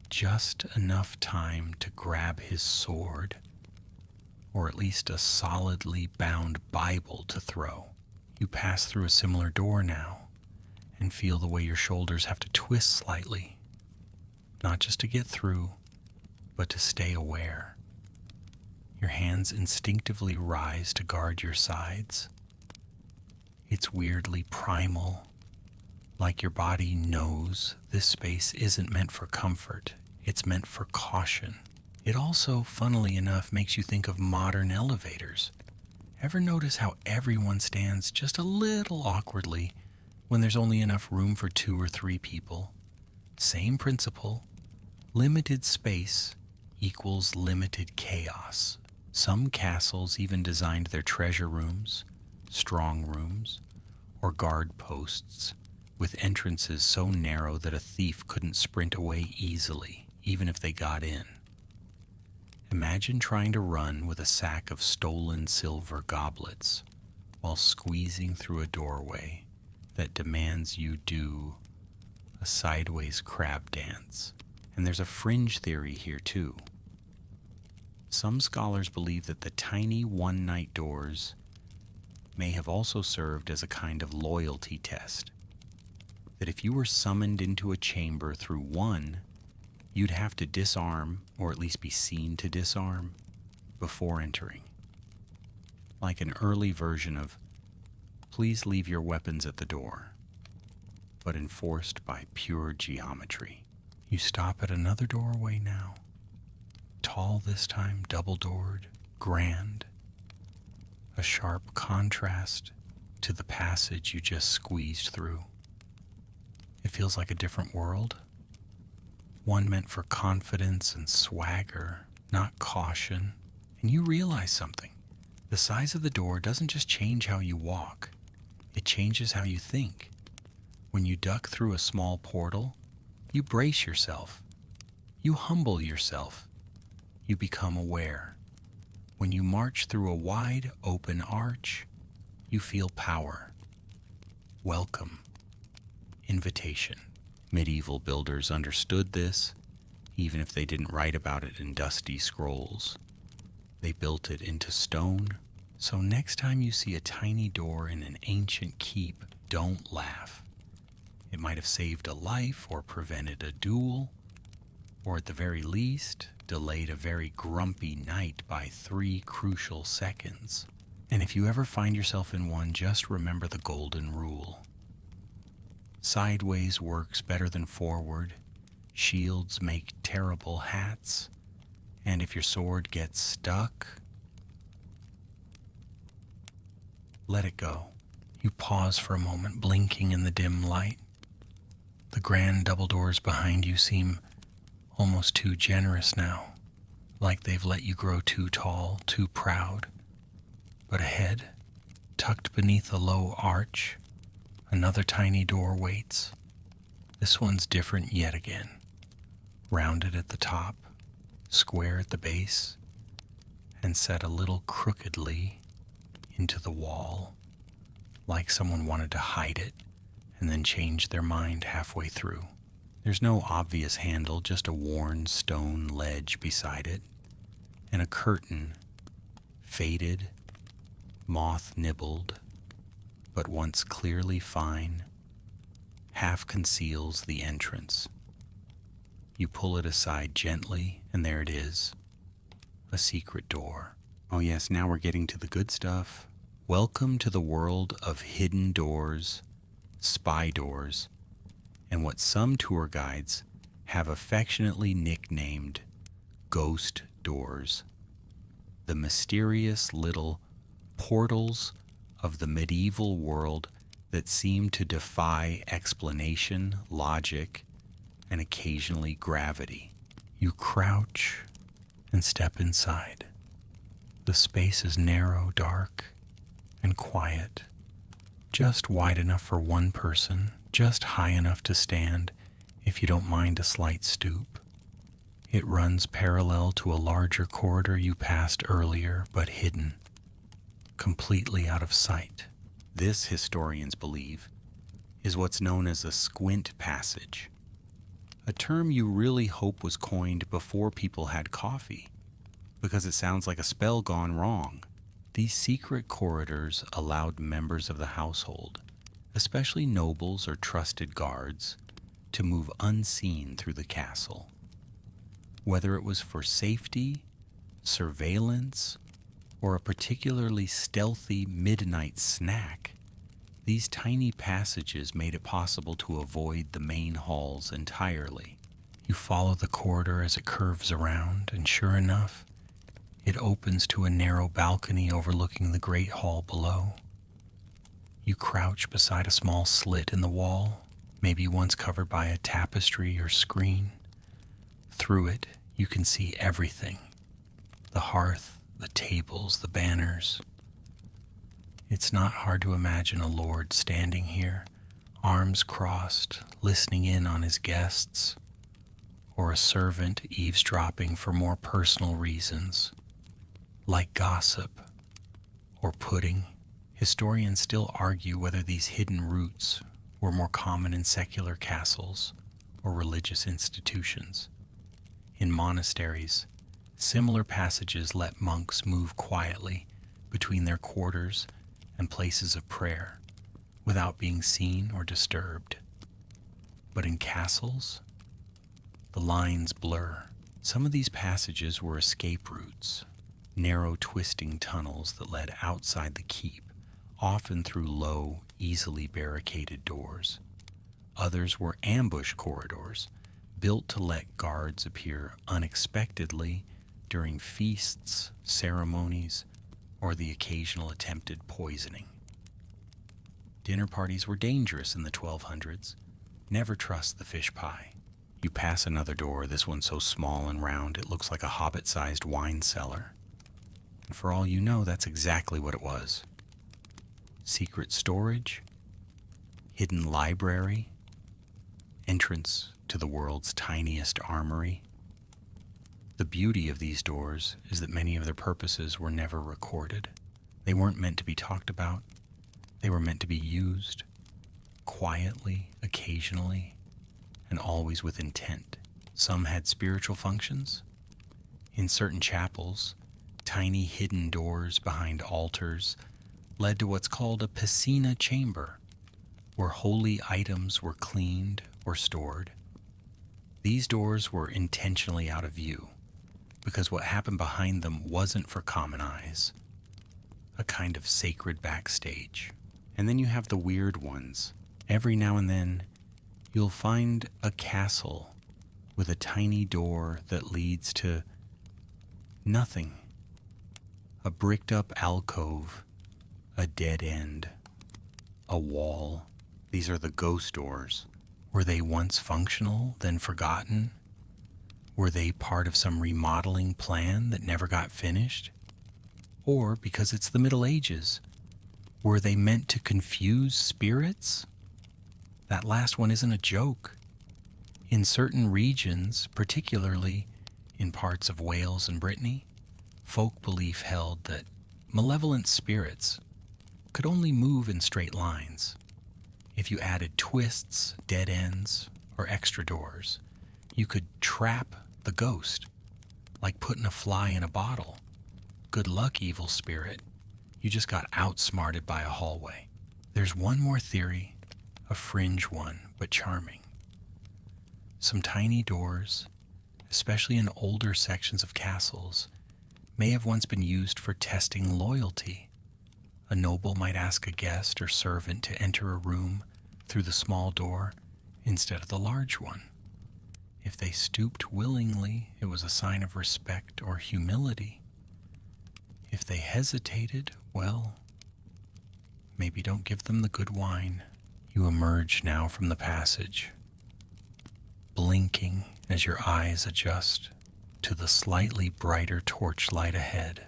just enough time to grab his sword, or at least a solidly bound Bible to throw. You pass through a similar door now and feel the way your shoulders have to twist slightly, not just to get through, but to stay aware. Your hands instinctively rise to guard your sides. It's weirdly primal, like your body knows this space isn't meant for comfort, it's meant for caution. It also, funnily enough, makes you think of modern elevators. Ever notice how everyone stands just a little awkwardly when there's only enough room for 2 or 3 people? Same principle. Limited space equals limited chaos. Some castles even designed their treasure rooms, strong rooms, or guard posts with entrances so narrow that a thief couldn't sprint away easily, even if they got in. Imagine trying to run with a sack of stolen silver goblets while squeezing through a doorway that demands you do a sideways crab dance. And there's a fringe theory here too. Some scholars believe that the tiny one-night doors may have also served as a kind of loyalty test. That if you were summoned into a chamber through one, you'd have to disarm, or at least be seen to disarm, before entering. Like an early version of, please leave your weapons at the door, but enforced by pure geometry. You stop at another doorway now. Tall this time, double-doored, grand. A sharp contrast to the passage you just squeezed through. It feels like a different world. One meant for confidence and swagger, not caution. And you realize something. The size of the door doesn't just change how you walk, it changes how you think. When you duck through a small portal, you brace yourself. You humble yourself. You become aware. When you march through a wide, open arch, you feel power. Welcome. Invitation. Medieval builders understood this, even if they didn't write about it in dusty scrolls. They built it into stone, so next time you see a tiny door in an ancient keep, don't laugh. It might have saved a life or prevented a duel, or at the very least, delayed a very grumpy night by 3 crucial seconds. And if you ever find yourself in one, just remember the golden rule. Sideways works better than forward. Shields make terrible hats. And if your sword gets stuck, let it go. You pause for a moment, blinking in the dim light. The grand double doors behind you seem almost too generous now, like they've let you grow too tall, too proud. But ahead, tucked beneath a low arch, another tiny door waits. This one's different yet again. Rounded at the top, square at the base, and set a little crookedly into the wall, like someone wanted to hide it and then change their mind halfway through. There's no obvious handle, just a worn stone ledge beside it, and a curtain, faded, moth-nibbled, but once clearly fine, half conceals the entrance. You pull it aside gently, and there it is, a secret door. Oh yes, now we're getting to the good stuff. Welcome to the world of hidden doors, spy doors, and what some tour guides have affectionately nicknamed ghost doors. The mysterious little portals of the medieval world that seem to defy explanation, logic, and occasionally gravity. You crouch and step inside. The space is narrow, dark, and quiet, just wide enough for one person, just high enough to stand if you don't mind a slight stoop. It runs parallel to a larger corridor you passed earlier, but hidden, completely out of sight. This, historians believe, is what's known as a squint passage, a term you really hope was coined before people had coffee, because it sounds like a spell gone wrong. These secret corridors allowed members of the household, especially nobles or trusted guards, to move unseen through the castle. Whether it was for safety, surveillance, or a particularly stealthy midnight snack, these tiny passages made it possible to avoid the main halls entirely. You follow the corridor as it curves around, and sure enough, it opens to a narrow balcony overlooking the great hall below. You crouch beside a small slit in the wall, maybe once covered by a tapestry or screen. Through it, you can see everything: the hearth, the tables, the banners. It's not hard to imagine a lord standing here, arms crossed, listening in on his guests, or a servant eavesdropping for more personal reasons, like gossip or pudding. Historians still argue whether these hidden roots were more common in secular castles or religious institutions. In monasteries, similar passages let monks move quietly between their quarters and places of prayer without being seen or disturbed. But in castles, the lines blur. Some of these passages were escape routes, narrow twisting tunnels that led outside the keep, often through low, easily barricaded doors. Others were ambush corridors, built to let guards appear unexpectedly during feasts, ceremonies, or the occasional attempted poisoning. Dinner parties were dangerous in the 1200s. Never trust the fish pie. You pass another door, this one so small and round it looks like a hobbit-sized wine cellar. And for all you know, that's exactly what it was. Secret storage, hidden library, entrance to the world's tiniest armory. The beauty of these doors is that many of their purposes were never recorded. They weren't meant to be talked about. They were meant to be used quietly, occasionally, and always with intent. Some had spiritual functions. In certain chapels, tiny hidden doors behind altars led to what's called a piscina chamber, where holy items were cleaned or stored. These doors were intentionally out of view, because what happened behind them wasn't for common eyes, a kind of sacred backstage. And then you have the weird ones. Every now and then, you'll find a castle with a tiny door that leads to nothing. A bricked up alcove, a dead end, a wall. These are the ghost doors. Were they once functional, then forgotten? Were they part of some remodeling plan that never got finished? Or, because it's the Middle Ages, were they meant to confuse spirits? That last one isn't a joke. In certain regions, particularly in parts of Wales and Brittany, folk belief held that malevolent spirits could only move in straight lines. If you added twists, dead ends, or extra doors, you could trap the ghost, like putting a fly in a bottle. Good luck, evil spirit. You just got outsmarted by a hallway. There's one more theory, a fringe one, but charming. Some tiny doors, especially in older sections of castles, may have once been used for testing loyalty. A noble might ask a guest or servant to enter a room through the small door instead of the large one. If they stooped willingly, it was a sign of respect or humility. If they hesitated, well, maybe don't give them the good wine. You emerge now from the passage, blinking as your eyes adjust to the slightly brighter torchlight ahead.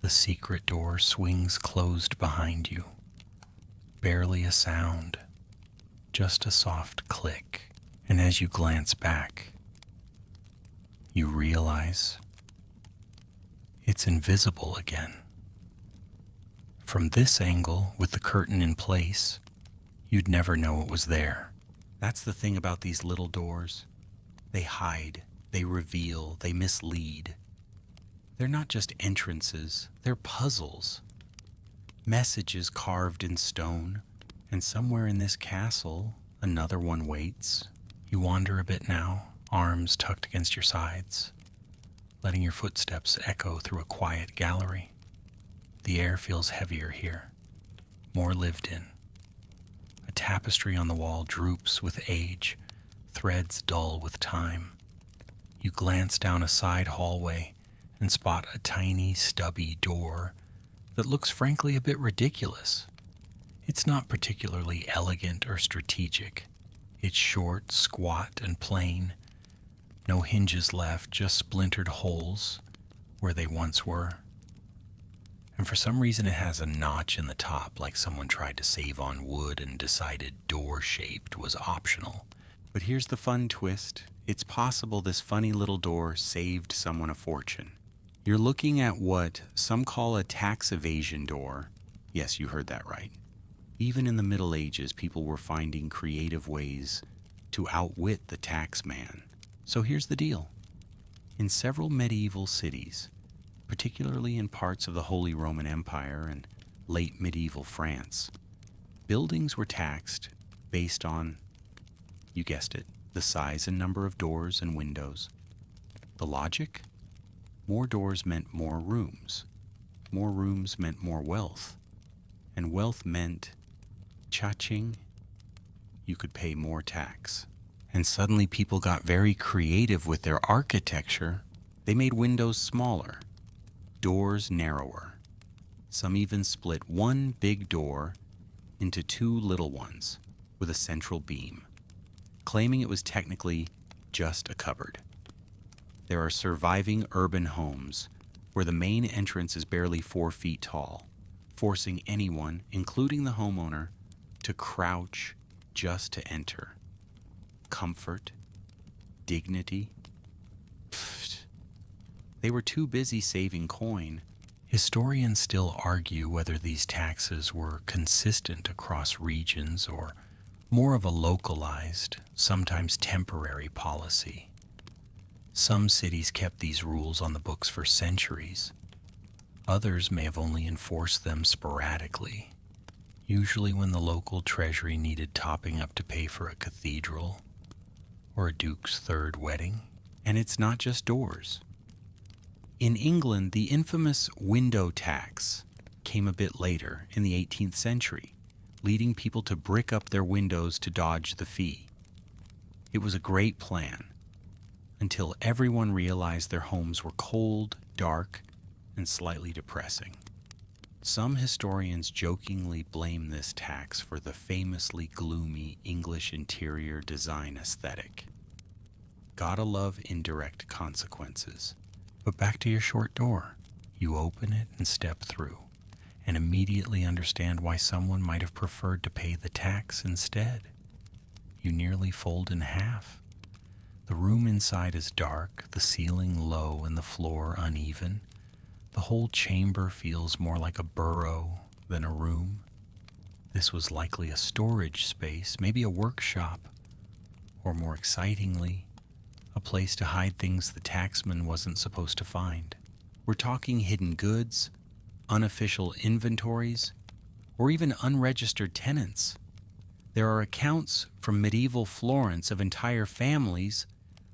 The secret door swings closed behind you. Barely a sound, just a soft click. And as you glance back, you realize it's invisible again. From this angle, with the curtain in place, you'd never know it was there. That's the thing about these little doors. They hide, they reveal, they mislead. They're not just entrances, they're puzzles. Messages carved in stone, and somewhere in this castle, another one waits. You wander a bit now, arms tucked against your sides, letting your footsteps echo through a quiet gallery. The air feels heavier here, more lived in. A tapestry on the wall droops with age, threads dull with time. You glance down a side hallway and spot a tiny, stubby door that looks frankly a bit ridiculous. It's not particularly elegant or strategic. It's short, squat, and plain. No hinges left, just splintered holes where they once were. And for some reason it has a notch in the top, like someone tried to save on wood and decided door-shaped was optional. But here's the fun twist. It's possible this funny little door saved someone a fortune. You're looking at what some call a tax evasion door. Yes, you heard that right. Even in the Middle Ages, people were finding creative ways to outwit the tax man. So here's the deal. In several medieval cities, particularly in parts of the Holy Roman Empire and late medieval France, buildings were taxed based on, you guessed it, the size and number of doors and windows. The logic? More doors meant more rooms. More rooms meant more wealth. And wealth meant cha-ching, you could pay more tax. And suddenly people got very creative with their architecture. They made windows smaller, doors narrower. Some even split one big door into two little ones. with a central beam, claiming it was technically just a cupboard. There are surviving urban homes where the main entrance is barely 4 feet tall, forcing anyone, including the homeowner, to crouch just to enter. Comfort, dignity. Pfft. They were too busy saving coin. Historians still argue whether these taxes were consistent across regions or more of a localized, sometimes temporary policy. Some cities kept these rules on the books for centuries. Others may have only enforced them sporadically, usually when the local treasury needed topping up to pay for a cathedral or a duke's third wedding. And it's not just doors. In England, the infamous window tax came a bit later in the 18th century, leading people to brick up their windows to dodge the fee. It was a great plan, until everyone realized their homes were cold, dark, and slightly depressing. Some historians jokingly blame this tax for the famously gloomy English interior design aesthetic. Gotta love indirect consequences. But back to your short door. You open it and step through, and immediately understand why someone might have preferred to pay the tax instead. You nearly fold in half. The room inside is dark, the ceiling low and the floor uneven. The whole chamber feels more like a burrow than a room. This was likely a storage space, maybe a workshop, or more excitingly, a place to hide things the taxman wasn't supposed to find. We're talking hidden goods, unofficial inventories, or even unregistered tenants. There are accounts from medieval Florence of entire families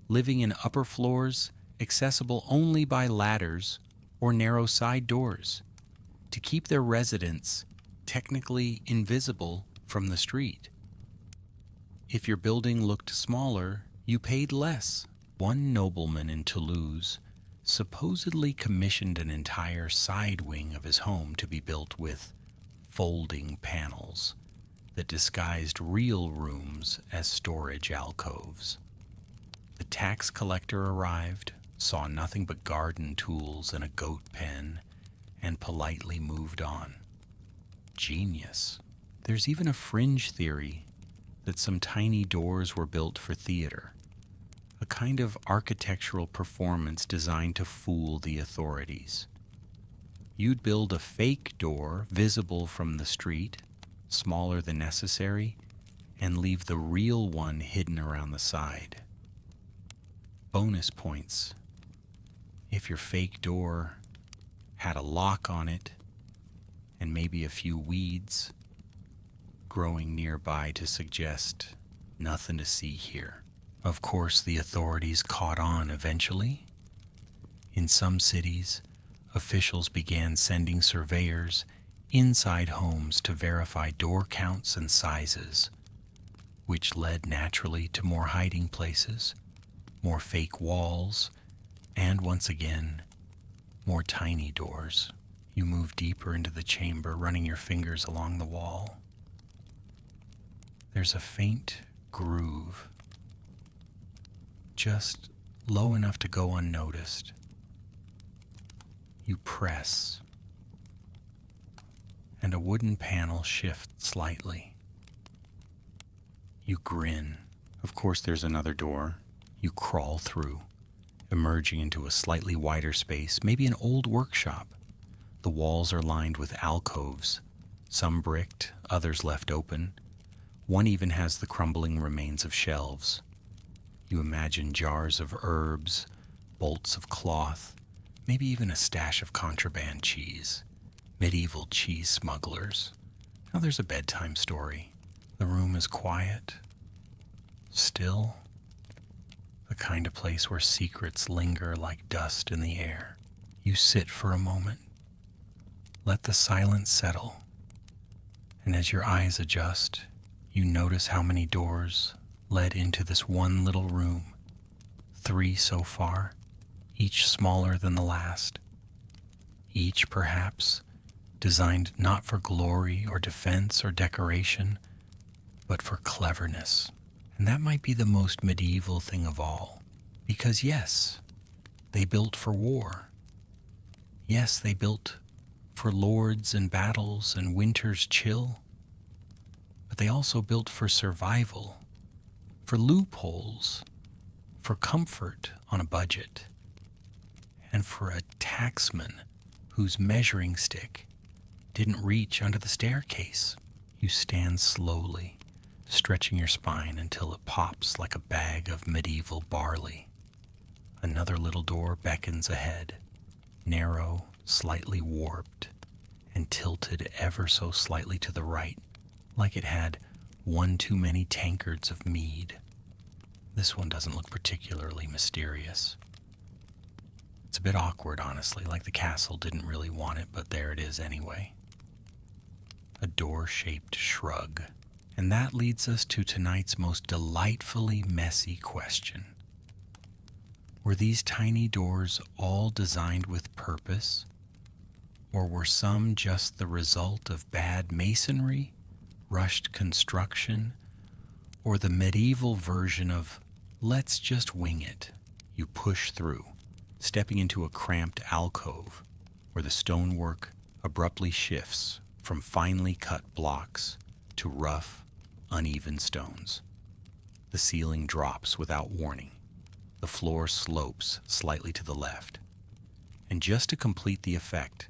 living in upper floors accessible only by ladders or narrow side doors to keep their residents technically invisible from the street. If your building looked smaller, you paid less. One nobleman in Toulouse supposedly commissioned an entire side wing of his home to be built with folding panels that disguised real rooms as storage alcoves. The tax collector arrived, saw nothing but garden tools and a goat pen, and politely moved on. Genius. There's even a fringe theory that some tiny doors were built for theater, a kind of architectural performance designed to fool the authorities. You'd build a fake door visible from the street, smaller than necessary, and leave the real one hidden around the side. Bonus points if your fake door had a lock on it and maybe a few weeds growing nearby to suggest nothing to see here. Of course, the authorities caught on eventually. In some cities, officials began sending surveyors inside homes to verify door counts and sizes, which led naturally to more hiding places, more fake walls, and once again, more tiny doors. You move deeper into the chamber, running your fingers along the wall. There's a faint groove, just low enough to go unnoticed. You press, and a wooden panel shifts slightly. You grin. Of course, there's another door. You crawl through, emerging into a slightly wider space, maybe an old workshop. The walls are lined with alcoves, some bricked, others left open. One even has the crumbling remains of shelves. You imagine jars of herbs, bolts of cloth, maybe even a stash of contraband cheese. Medieval cheese smugglers. Now there's a bedtime story. The room is quiet, still, the kind of place where secrets linger like dust in the air. You sit for a moment, let the silence settle, and as your eyes adjust, you notice how many doors led into this one little room. 3 so far, each smaller than the last. Each, perhaps, designed not for glory or defense or decoration, but for cleverness. And that might be the most medieval thing of all. Because yes, they built for war. Yes, they built for lords and battles and winter's chill. But they also built for survival, for loopholes, for comfort on a budget, and for a tacksman whose measuring stick didn't reach under the staircase. You stand slowly, stretching your spine until it pops like a bag of medieval barley. Another little door beckons ahead, narrow, slightly warped, and tilted ever so slightly to the right, like it had one too many tankards of mead. This one doesn't look particularly mysterious. It's a bit awkward, honestly, like the castle didn't really want it, but there it is anyway. A door-shaped shrug. And that leads us to tonight's most delightfully messy question. Were these tiny doors all designed with purpose? Or were some just the result of bad masonry, rushed construction, or the medieval version of let's just wing it? You push through, stepping into a cramped alcove where the stonework abruptly shifts from finely cut blocks to rough, uneven stones. The ceiling drops without warning. The floor slopes slightly to the left. And just to complete the effect,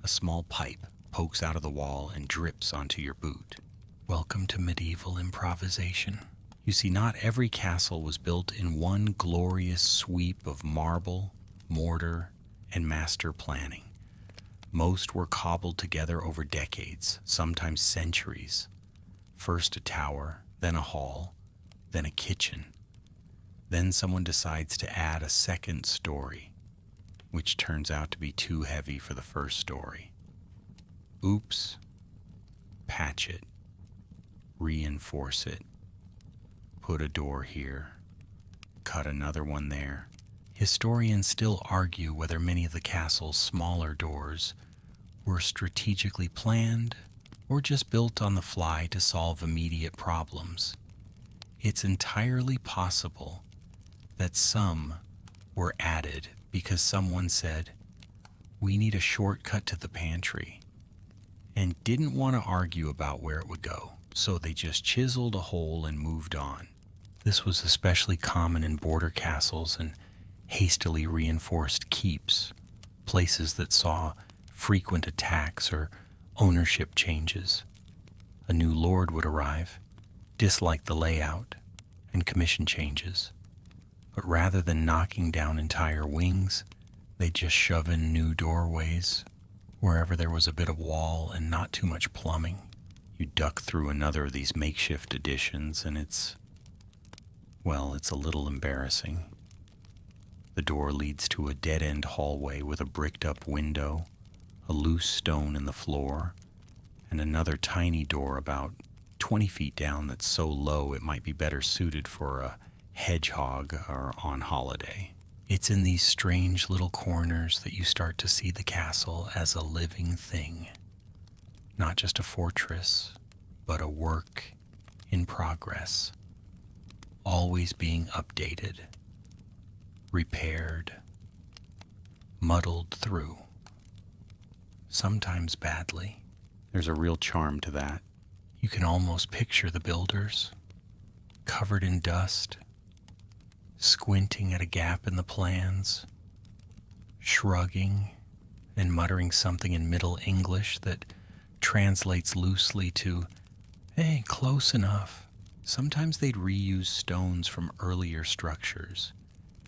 a small pipe pokes out of the wall and drips onto your boot. Welcome to medieval improvisation. You see, not every castle was built in one glorious sweep of marble, mortar, and master planning. Most were cobbled together over decades, sometimes centuries. First a tower, then a hall, then a kitchen. Then someone decides to add a second story, which turns out to be too heavy for the first story. Oops. Patch it. Reinforce it. Put a door here. Cut another one there. Historians still argue whether many of the castle's smaller doors were strategically planned or just built on the fly to solve immediate problems. It's entirely possible that some were added because someone said, "We need a shortcut to the pantry," and didn't want to argue about where it would go, so they just chiseled a hole and moved on. This was especially common in border castles and hastily reinforced keeps, places that saw frequent attacks or ownership changes. A new lord would arrive, dislike the layout, and commission changes. But rather than knocking down entire wings, they'd just shove in new doorways wherever there was a bit of wall and not too much plumbing. You duck through another of these makeshift additions, and it's a little embarrassing. The door leads to a dead-end hallway with a bricked-up window, a loose stone in the floor, and another tiny door about 20 feet down that's so low it might be better suited for a hedgehog or on holiday. It's in these strange little corners that you start to see the castle as a living thing. Not just a fortress, but a work in progress. Always being updated, repaired, muddled through. Sometimes badly. There's a real charm to that. You can almost picture the builders, covered in dust, squinting at a gap in the plans, shrugging and muttering something in Middle English that translates loosely to, "Hey, close enough." Sometimes they'd reuse stones from earlier structures,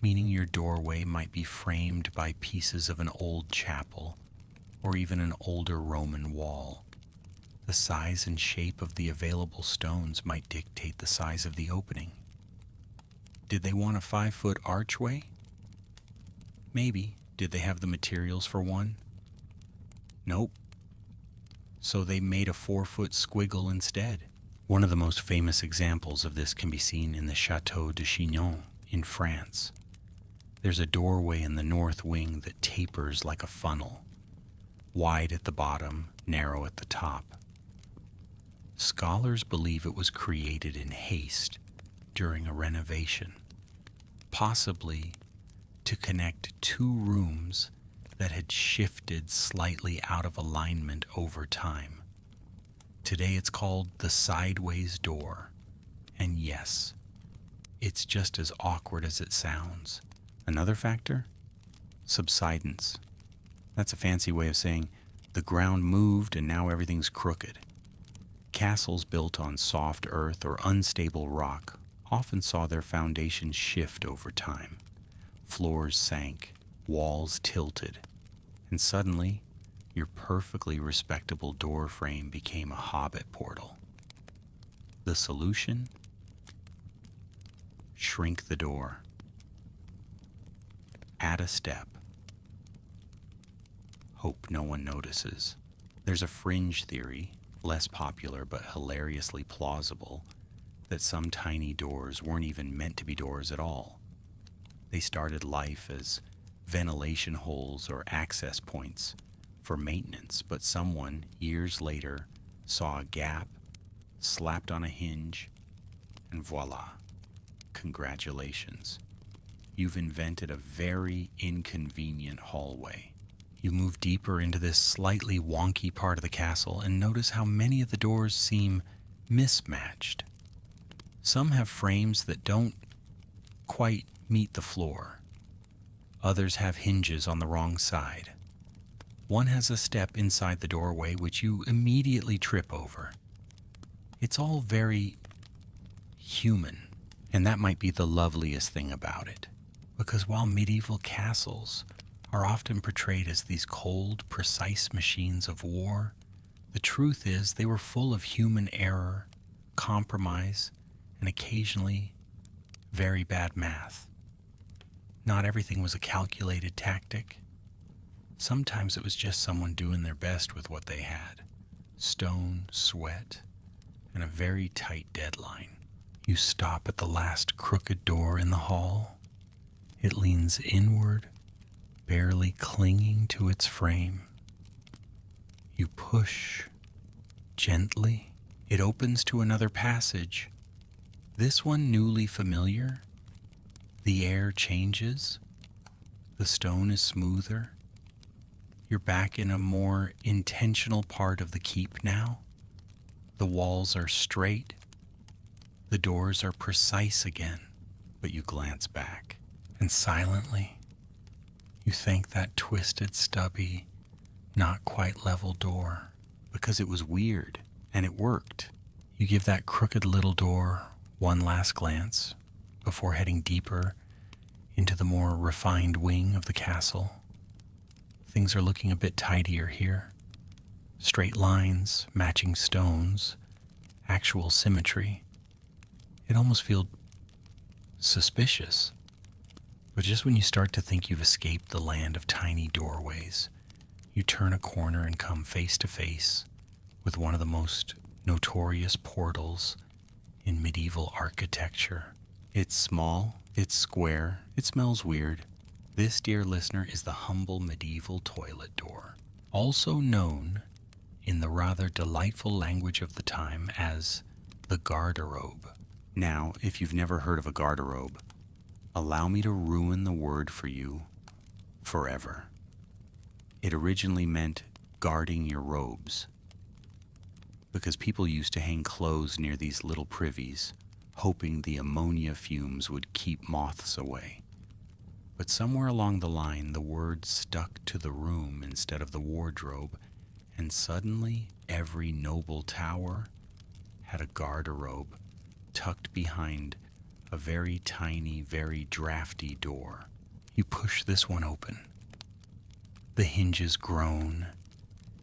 meaning your doorway might be framed by pieces of an old chapel or even an older Roman wall. The size and shape of the available stones might dictate the size of the opening. Did they want a 5-foot archway? Maybe. Did they have the materials for one? Nope. So they made a 4-foot squiggle instead. One of the most famous examples of this can be seen in the Château de Chinon in France. There's a doorway in the north wing that tapers like a funnel, wide at the bottom, narrow at the top. Scholars believe it was created in haste during a renovation, possibly to connect two rooms that had shifted slightly out of alignment over time. Today it's called the sideways door, and yes, it's just as awkward as it sounds. Another factor? Subsidence. That's a fancy way of saying the ground moved and now everything's crooked. Castles built on soft earth or unstable rock often saw their foundations shift over time. Floors sank, walls tilted, and suddenly your perfectly respectable door frame became a hobbit portal. The solution? Shrink the door. Add a step. Hope no one notices. There's a fringe theory, less popular but hilariously plausible, that some tiny doors weren't even meant to be doors at all. They started life as ventilation holes or access points for maintenance, but someone, years later, saw a gap, slapped on a hinge, and voila, congratulations. You've invented a very inconvenient hallway. You move deeper into this slightly wonky part of the castle and notice how many of the doors seem mismatched. Some have frames that don't quite meet the floor. Others have hinges on the wrong side. One has a step inside the doorway which you immediately trip over. It's all very human, and that might be the loveliest thing about it, because while medieval castles are often portrayed as these cold, precise machines of war, the truth is they were full of human error, compromise, and occasionally very bad math. Not everything was a calculated tactic. Sometimes it was just someone doing their best with what they had. Stone, sweat, and a very tight deadline. You stop at the last crooked door in the hall. It leans inward, barely clinging to its frame. You push gently. It opens to another passage. This one newly familiar. The air changes. The stone is smoother. You're back in a more intentional part of the keep now. The walls are straight. The doors are precise again. But you glance back, and silently, you thank that twisted, stubby, not quite level door, because it was weird, and it worked. You give that crooked little door one last glance before heading deeper into the more refined wing of the castle. Things are looking a bit tidier here. Straight lines, matching stones, actual symmetry. It almost feels suspicious. But just when you start to think you've escaped the land of tiny doorways, you turn a corner and come face to face with one of the most notorious portals in medieval architecture. It's small, it's square, it smells weird. This, dear listener, is the humble medieval toilet door, also known in the rather delightful language of the time as the garderobe. Now, if you've never heard of a garderobe, allow me to ruin the word for you forever. It originally meant guarding your robes, because people used to hang clothes near these little privies, hoping the ammonia fumes would keep moths away. But somewhere along the line, the word stuck to the room instead of the wardrobe, and suddenly every noble tower had a garderobe tucked behind a very tiny, very drafty door. You push this one open. The hinges groan,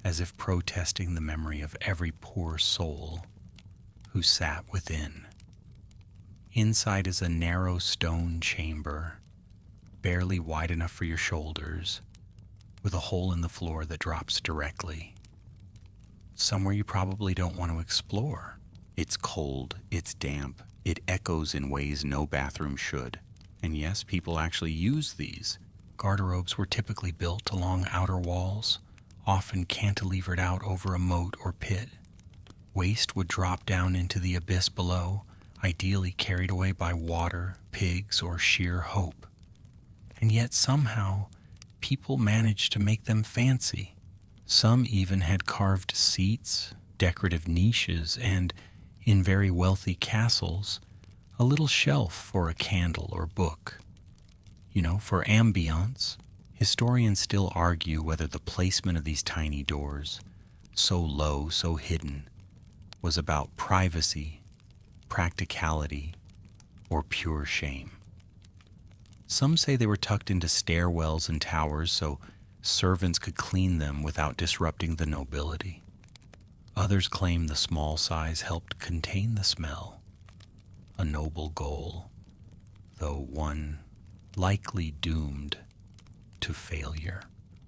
as if protesting the memory of every poor soul who sat within. Inside is a narrow stone chamber, barely wide enough for your shoulders, with a hole in the floor that drops directly. Somewhere you probably don't want to explore. It's cold, it's damp, it echoes in ways no bathroom should. And yes, people actually use these. Garderobes were typically built along outer walls, often cantilevered out over a moat or pit. Waste would drop down into the abyss below, ideally carried away by water, pigs, or sheer hope. And yet somehow, people managed to make them fancy. Some even had carved seats, decorative niches, and, in very wealthy castles, a little shelf for a candle or book. For ambiance. Historians still argue whether the placement of these tiny doors, so low, so hidden, was about privacy, practicality, or pure shame. Some say they were tucked into stairwells and towers so servants could clean them without disrupting the nobility. Others claim the small size helped contain the smell, a noble goal, though one likely doomed to failure.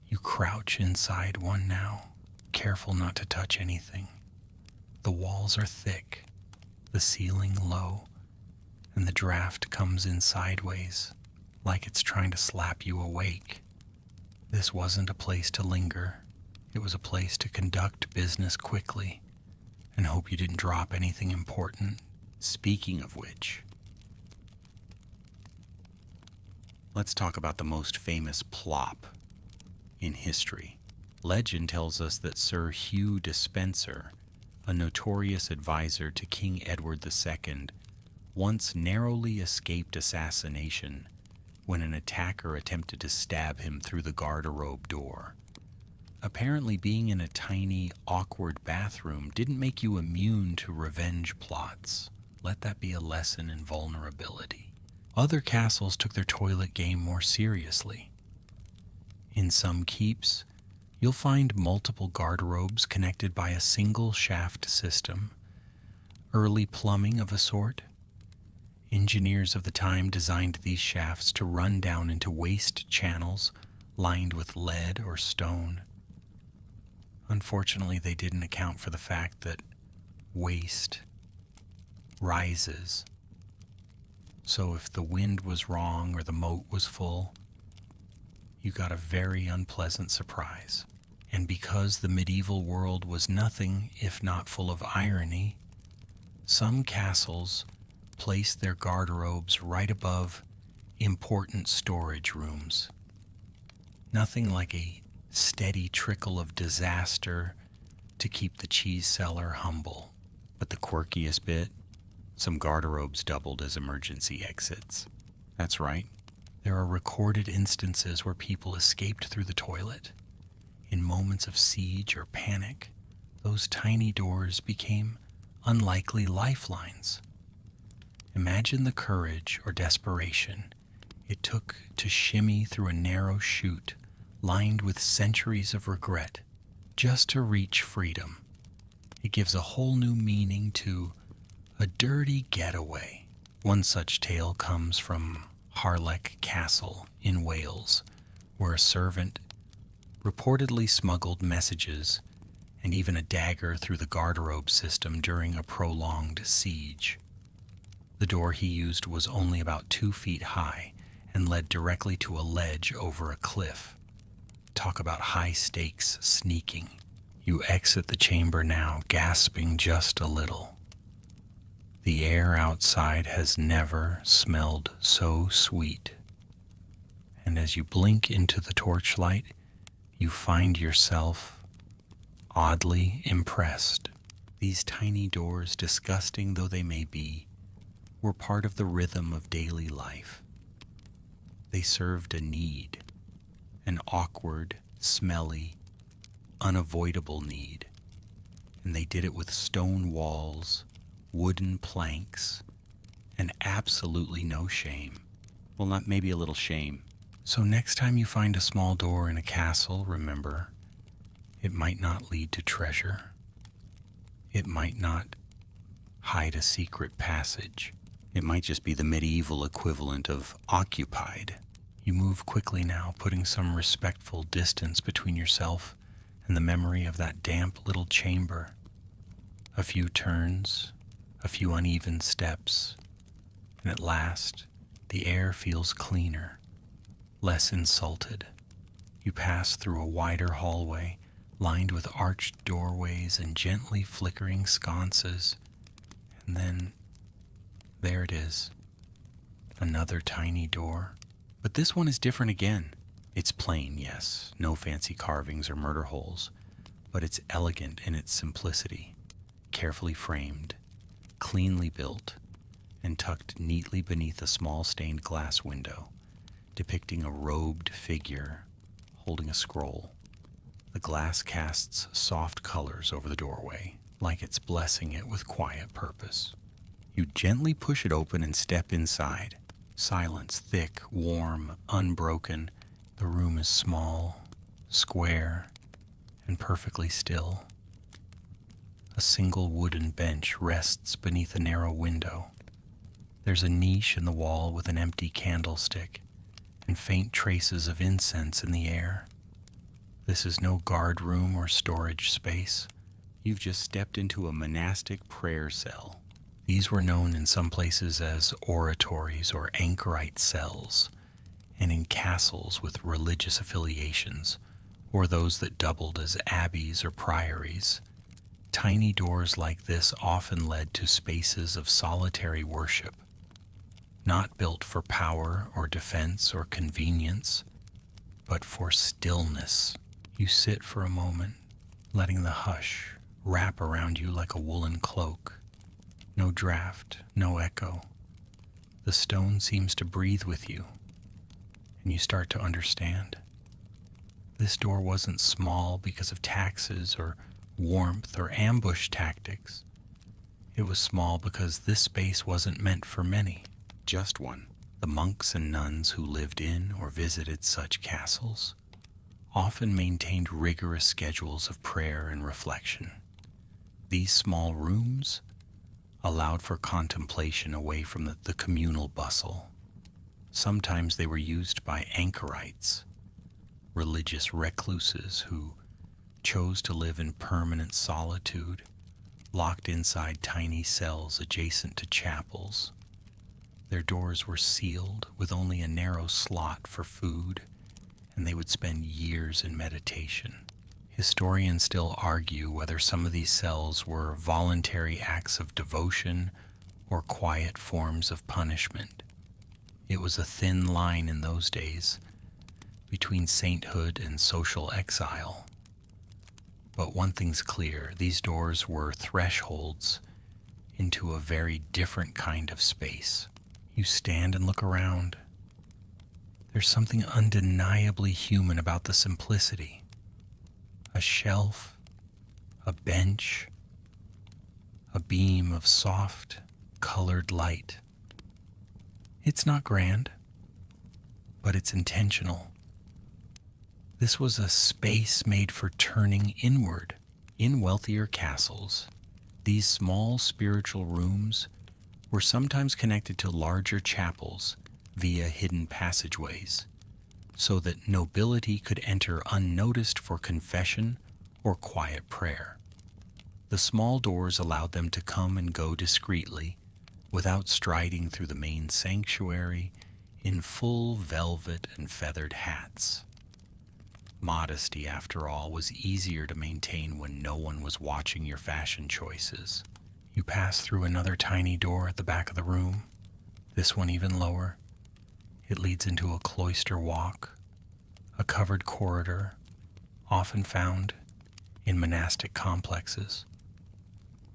You crouch inside one now, careful not to touch anything. The walls are thick, the ceiling low, and the draft comes in sideways, like it's trying to slap you awake. This wasn't a place to linger. It was a place to conduct business quickly and hope you didn't drop anything important. Speaking of which, let's talk about the most famous plop in history. Legend tells us that Sir Hugh Despenser, a notorious advisor to King Edward II, once narrowly escaped assassination when an attacker attempted to stab him through the garderobe door. Apparently, being in a tiny, awkward bathroom didn't make you immune to revenge plots. Let that be a lesson in vulnerability. Other castles took their toilet game more seriously. In some keeps, you'll find multiple garderobes connected by a single shaft system, early plumbing of a sort. Engineers of the time designed these shafts to run down into waste channels lined with lead or stone. Unfortunately, they didn't account for the fact that waste rises. So if the wind was wrong or the moat was full, you got a very unpleasant surprise. And because the medieval world was nothing if not full of irony, some castles placed their garderobes right above important storage rooms. Nothing like a steady trickle of disaster to keep the cheese seller humble. But the quirkiest bit, some garderobes doubled as emergency exits. That's right. There are recorded instances where people escaped through the toilet. In moments of siege or panic, those tiny doors became unlikely lifelines. Imagine the courage or desperation it took to shimmy through a narrow chute lined with centuries of regret just to reach freedom. It gives a whole new meaning to a dirty getaway. One such tale comes from Harlech Castle in Wales, where a servant reportedly smuggled messages and even a dagger through the garderobe system during a prolonged siege. The door he used was only about 2 feet high and led directly to a ledge over a cliff. Talk about high-stakes sneaking. You exit the chamber now, gasping just a little. The air outside has never smelled so sweet. And as you blink into the torchlight, you find yourself oddly impressed. These tiny doors, disgusting though they may be, were part of the rhythm of daily life. They served a need, an awkward, smelly, unavoidable need, and they did it with stone walls, wooden planks, and absolutely no shame. Well, not maybe a little shame. So next time you find a small door in a castle, remember, it might not lead to treasure. It might not hide a secret passage. It might just be the medieval equivalent of occupied. You move quickly now, putting some respectful distance between yourself and the memory of that damp little chamber. A few turns, a few uneven steps, and at last the air feels cleaner, less insulted. You pass through a wider hallway lined with arched doorways and gently flickering sconces. And then there it is, another tiny door. But this one is different again. It's plain, yes, no fancy carvings or murder holes, but it's elegant in its simplicity, carefully framed, cleanly built, and tucked neatly beneath a small stained glass window, depicting a robed figure holding a scroll. The glass casts soft colors over the doorway, like it's blessing it with quiet purpose. You gently push it open and step inside. Silence, thick, warm, unbroken. The room is small, square, and perfectly still. A single wooden bench rests beneath a narrow window. There's a niche in the wall with an empty candlestick and faint traces of incense in the air. This is no guard room or storage space. You've just stepped into a monastic prayer cell. These were known in some places as oratories or anchorite cells, and in castles with religious affiliations, or those that doubled as abbeys or priories. Tiny doors like this often led to spaces of solitary worship, not built for power or defense or convenience, but for stillness. You sit for a moment, letting the hush wrap around you like a woolen cloak. No draft, no echo. The stone seems to breathe with you, and you start to understand. This door wasn't small because of taxes or warmth or ambush tactics. It was small because this space wasn't meant for many, just one. The monks and nuns who lived in or visited such castles often maintained rigorous schedules of prayer and reflection. These small rooms allowed for contemplation away from the communal bustle. Sometimes they were used by anchorites, religious recluses who chose to live in permanent solitude, locked inside tiny cells adjacent to chapels. Their doors were sealed with only a narrow slot for food, and they would spend years in meditation. Historians still argue whether some of these cells were voluntary acts of devotion or quiet forms of punishment. It was a thin line in those days between sainthood and social exile. But one thing's clear, these doors were thresholds into a very different kind of space. You stand and look around. There's something undeniably human about the simplicity. A shelf, a bench, a beam of soft, colored light. It's not grand, but it's intentional. This was a space made for turning inward. In wealthier castles, these small spiritual rooms were sometimes connected to larger chapels via hidden passageways, so that nobility could enter unnoticed for confession or quiet prayer. The small doors allowed them to come and go discreetly, without striding through the main sanctuary in full velvet and feathered hats. Modesty, after all, was easier to maintain when no one was watching your fashion choices. You pass through another tiny door at the back of the room, this one even lower. It leads into a cloister walk, a covered corridor, often found in monastic complexes.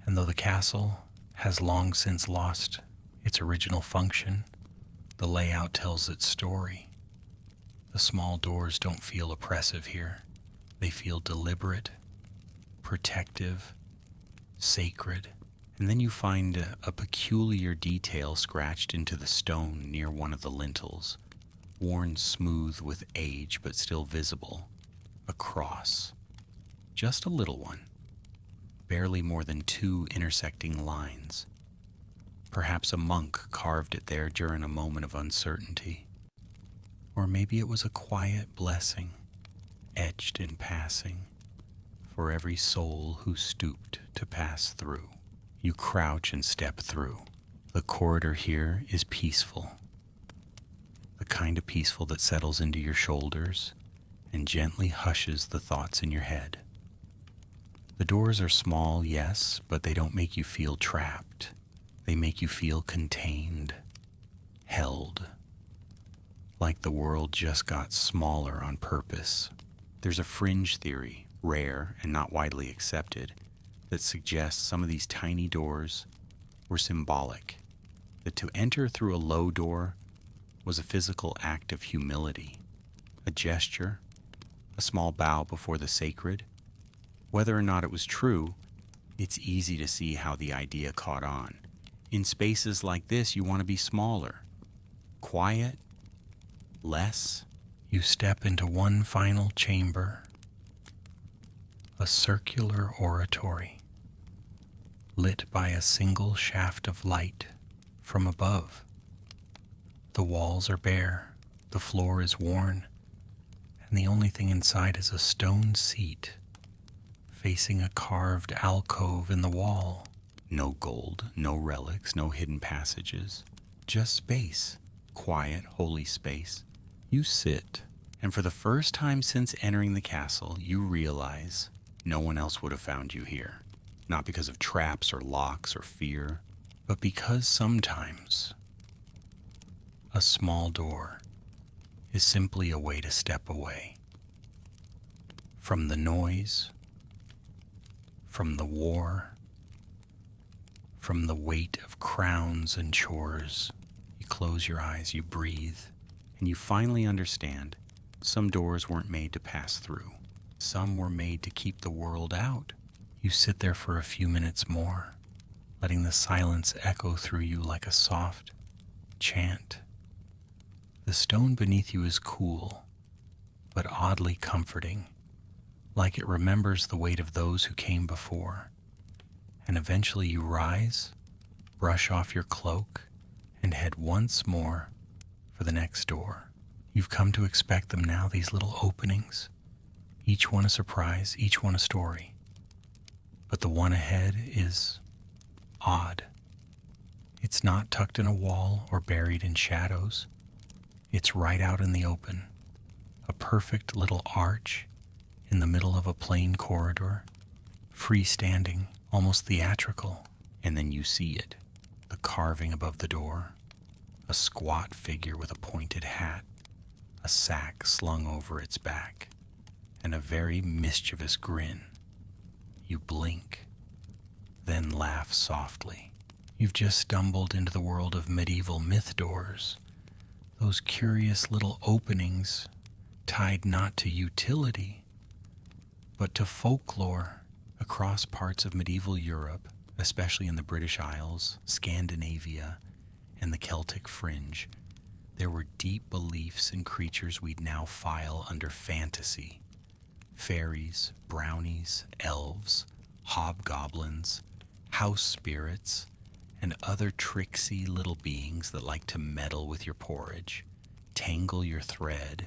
And though the castle has long since lost its original function, the layout tells its story. The small doors don't feel oppressive here. They feel deliberate, protective, sacred. And then you find a peculiar detail scratched into the stone near one of the lintels, worn smooth with age but still visible. A cross. Just a little one. Barely more than 2 intersecting lines. Perhaps a monk carved it there during a moment of uncertainty. Or maybe it was a quiet blessing, etched in passing, for every soul who stooped to pass through. You crouch and step through. The corridor here is peaceful. The kind of peaceful that settles into your shoulders and gently hushes the thoughts in your head. The doors are small, yes, but they don't make you feel trapped. They make you feel contained, held, like the world just got smaller on purpose. There's a fringe theory, rare and not widely accepted, that suggests some of these tiny doors were symbolic, that to enter through a low door was a physical act of humility, a gesture, a small bow before the sacred. Whether or not it was true, it's easy to see how the idea caught on. In spaces like this, you want to be smaller, quiet, less. You step into one final chamber, a circular oratory, lit by a single shaft of light from above. The walls are bare, the floor is worn, and the only thing inside is a stone seat facing a carved alcove in the wall. No gold, no relics, no hidden passages, just space, quiet, holy space. You sit, and for the first time since entering the castle, you realize no one else would have found you here. Not because of traps or locks or fear, but because sometimes a small door is simply a way to step away from the noise, from the war, from the weight of crowns and chores. You close your eyes, you breathe, and you finally understand some doors weren't made to pass through. Some were made to keep the world out. You sit there for a few minutes more, letting the silence echo through you like a soft chant. The stone beneath you is cool, but oddly comforting, like it remembers the weight of those who came before. And eventually you rise, brush off your cloak, and head once more for the next door. You've come to expect them now, these little openings, each one a surprise, each one a story. But the one ahead is odd. It's not tucked in a wall or buried in shadows. It's right out in the open, a perfect little arch in the middle of a plain corridor, freestanding, almost theatrical. And then you see it, the carving above the door, a squat figure with a pointed hat, a sack slung over its back, and a very mischievous grin. You blink, then laugh softly. You've just stumbled into the world of medieval myth doors, those curious little openings tied not to utility, but to folklore. Across parts of medieval Europe, especially in the British Isles, Scandinavia, and the Celtic fringe, there were deep beliefs in creatures we'd now file under fantasy. Fairies, brownies, elves, hobgoblins, house spirits, and other tricksy little beings that like to meddle with your porridge, tangle your thread,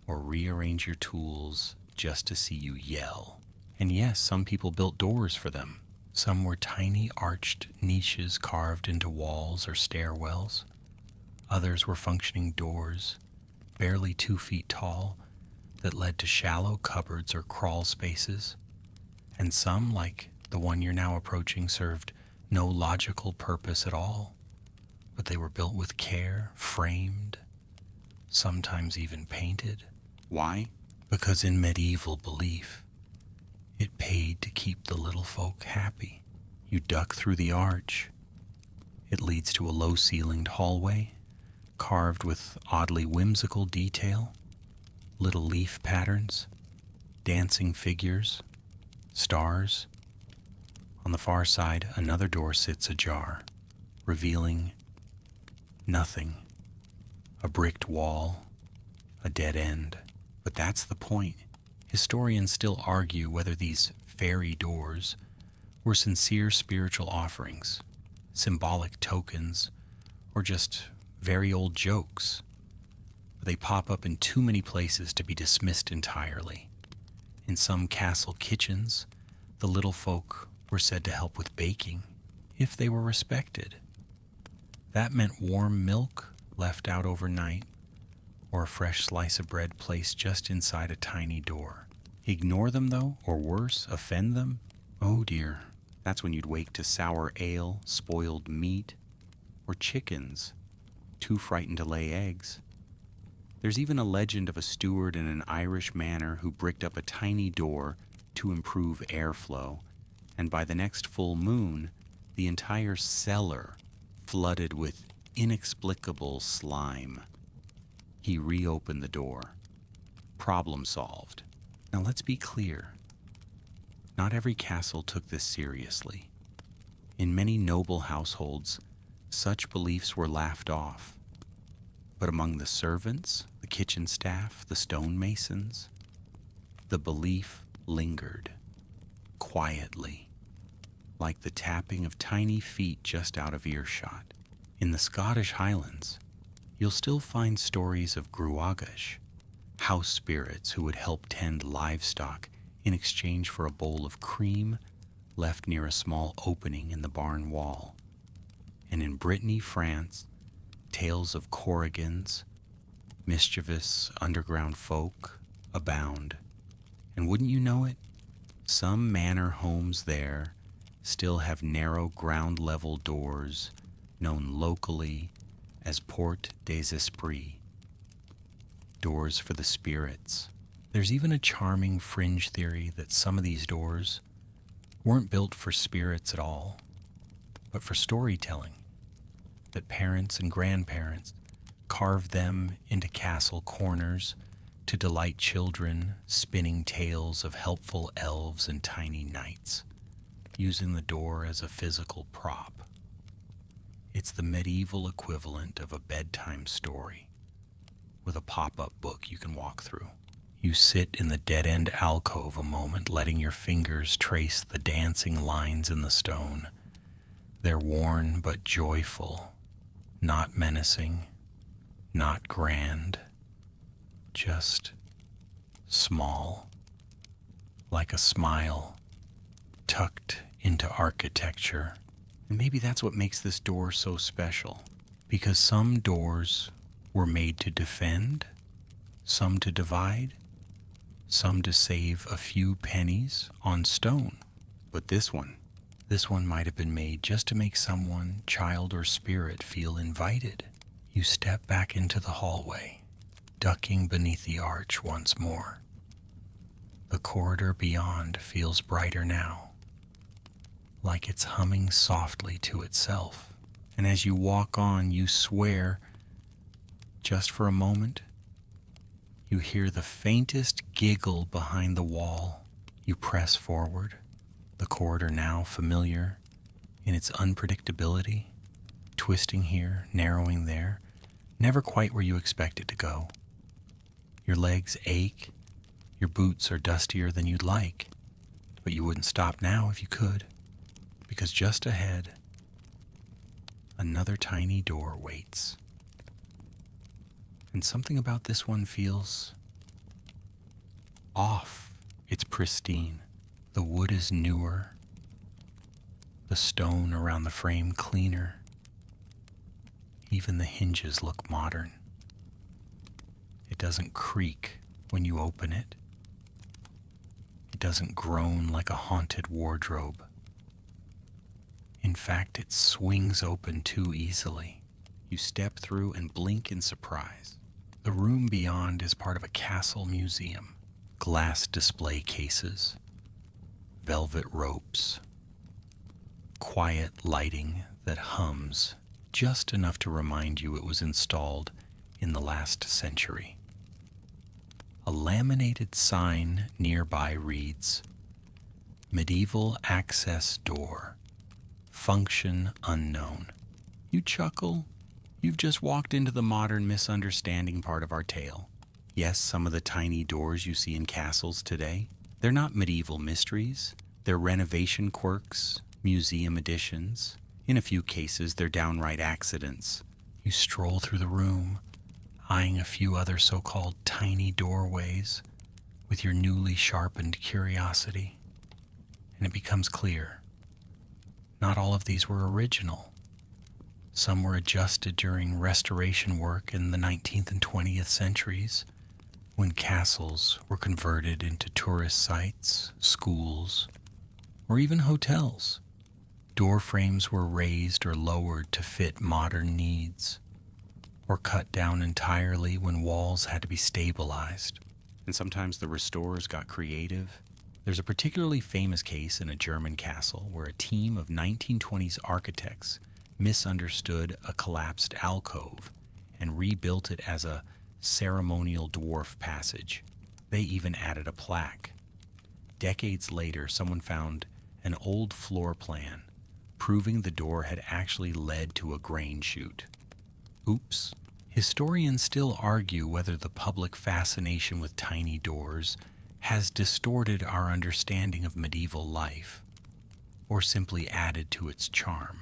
or rearrange your tools just to see you yell. And yes, some people built doors for them. Some were tiny arched niches carved into walls or stairwells. Others were functioning doors, barely 2 feet tall, that led to shallow cupboards or crawl spaces. And some, like the one you're now approaching, served no logical purpose at all, but they were built with care, framed, sometimes even painted. Why? Because in medieval belief, it paid to keep the little folk happy. You duck through the arch. It leads to a low-ceilinged hallway, carved with oddly whimsical detail, little leaf patterns, dancing figures, stars. On the far side, another door sits ajar, revealing nothing. A bricked wall, a dead end. But that's the point. Historians still argue whether these fairy doors were sincere spiritual offerings, symbolic tokens, or just very old jokes. They pop up in too many places to be dismissed entirely. In some castle kitchens, the little folk were said to help with baking, if they were respected. That meant warm milk left out overnight, or a fresh slice of bread placed just inside a tiny door. Ignore them, though, or worse, offend them, Oh dear, that's when you'd wake to sour ale, spoiled meat, or chickens, too frightened to lay eggs. There's even a legend of a steward in an Irish manor who bricked up a tiny door to improve airflow, and by the next full moon, the entire cellar flooded with inexplicable slime. He reopened the door. Problem solved. Now let's be clear. Not every castle took this seriously. In many noble households, such beliefs were laughed off. But among the servants, the kitchen staff, the stonemasons, the belief lingered, quietly, like the tapping of tiny feet just out of earshot. In the Scottish Highlands, you'll still find stories of gruagash, house spirits who would help tend livestock in exchange for a bowl of cream left near a small opening in the barn wall. And in Brittany, France, tales of corrigans, mischievous underground folk, abound. And wouldn't you know it, some manor homes there still have narrow ground-level doors known locally as Porte des Esprits, doors for the spirits. There's even a charming fringe theory that some of these doors weren't built for spirits at all, but for storytelling, that parents and grandparents carved them into castle corners to delight children, spinning tales of helpful elves and tiny knights, using the door as a physical prop. It's the medieval equivalent of a bedtime story, with a pop-up book you can walk through. You sit in the dead-end alcove a moment, letting your fingers trace the dancing lines in the stone. They're worn but joyful, not menacing, not grand, just small, like a smile tucked into architecture. And maybe that's what makes this door so special, because some doors were made to defend, some to divide, some to save a few pennies on stone. But this one might have been made just to make someone, child or spirit, feel invited. You step back into the hallway, ducking beneath the arch once more. The corridor beyond feels brighter now, like it's humming softly to itself. And as you walk on, you swear, just for a moment, you hear the faintest giggle behind the wall. You press forward, the corridor now familiar in its unpredictability, twisting here, narrowing there, never quite where you expect it to go. Your legs ache, your boots are dustier than you'd like, but you wouldn't stop now if you could, because just ahead, another tiny door waits. And something about this one feels off. It's pristine. The wood is newer, the stone around the frame cleaner. Even the hinges look modern. It doesn't creak when you open it. It doesn't groan like a haunted wardrobe. In fact, it swings open too easily. You step through and blink in surprise. The room beyond is part of a castle museum. Glass display cases, velvet ropes, quiet lighting that hums just enough to remind you it was installed in the last century. A laminated sign nearby reads, "Medieval access door, function unknown." You chuckle. You've just walked into the modern misunderstanding part of our tale. Yes, some of the tiny doors you see in castles today, they're not medieval mysteries. They're renovation quirks, museum additions. In a few cases, they're downright accidents. You stroll through the room, eyeing a few other so-called tiny doorways with your newly sharpened curiosity. And it becomes clear, not all of these were original. Some were adjusted during restoration work in the 19th and 20th centuries, when castles were converted into tourist sites, schools, or even hotels. Door frames were raised or lowered to fit modern needs, or cut down entirely when walls had to be stabilized. And sometimes the restorers got creative. There's a particularly famous case in a German castle where a team of 1920s architects misunderstood a collapsed alcove and rebuilt it as a ceremonial dwarf passage. They even added a plaque. Decades later, someone found an old floor plan proving the door had actually led to a grain chute. Oops. Historians still argue whether the public fascination with tiny doors has distorted our understanding of medieval life, or simply added to its charm.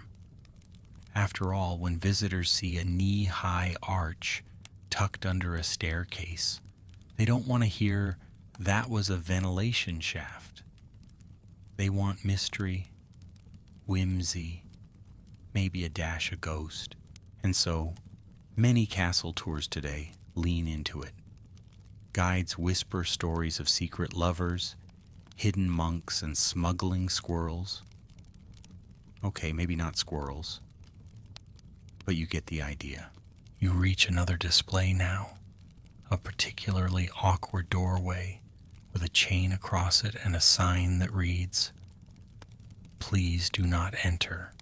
After all, when visitors see a knee-high arch tucked under a staircase, they don't want to hear, "That was a ventilation shaft." They want mystery, whimsy, maybe a dash of ghost. And so, many castle tours today lean into it. Guides whisper stories of secret lovers, hidden monks, and smuggling squirrels. Okay, maybe not squirrels, but you get the idea. You reach another display now, a particularly awkward doorway with a chain across it and a sign that reads, "Please do not enter.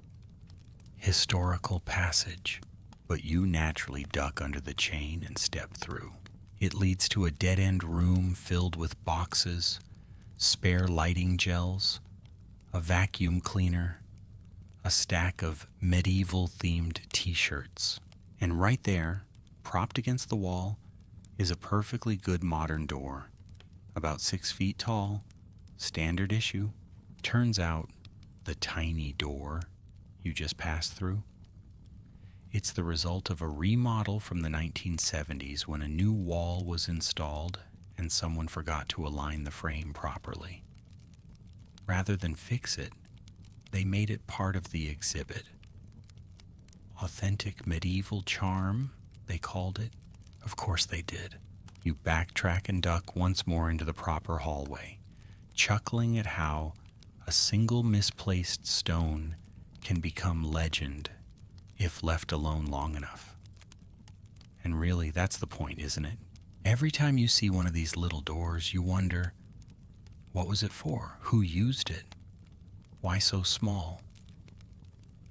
Historical passage." But you naturally duck under the chain and step through. It leads to a dead-end room filled with boxes, spare lighting gels, a vacuum cleaner, a stack of medieval-themed t-shirts. And right there, propped against the wall, is a perfectly good modern door, about 6 feet tall, standard issue. Turns out, the tiny door you just passed through, it's the result of a remodel from the 1970s when a new wall was installed and someone forgot to align the frame properly. Rather than fix it, they made it part of the exhibit. Authentic medieval charm, they called it. Of course they did. You backtrack and duck once more into the proper hallway, chuckling at how a single misplaced stone can become legend if left alone long enough. And really, that's the point, isn't it? Every time you see one of these little doors, you wonder, what was it for? Who used it? Why so small?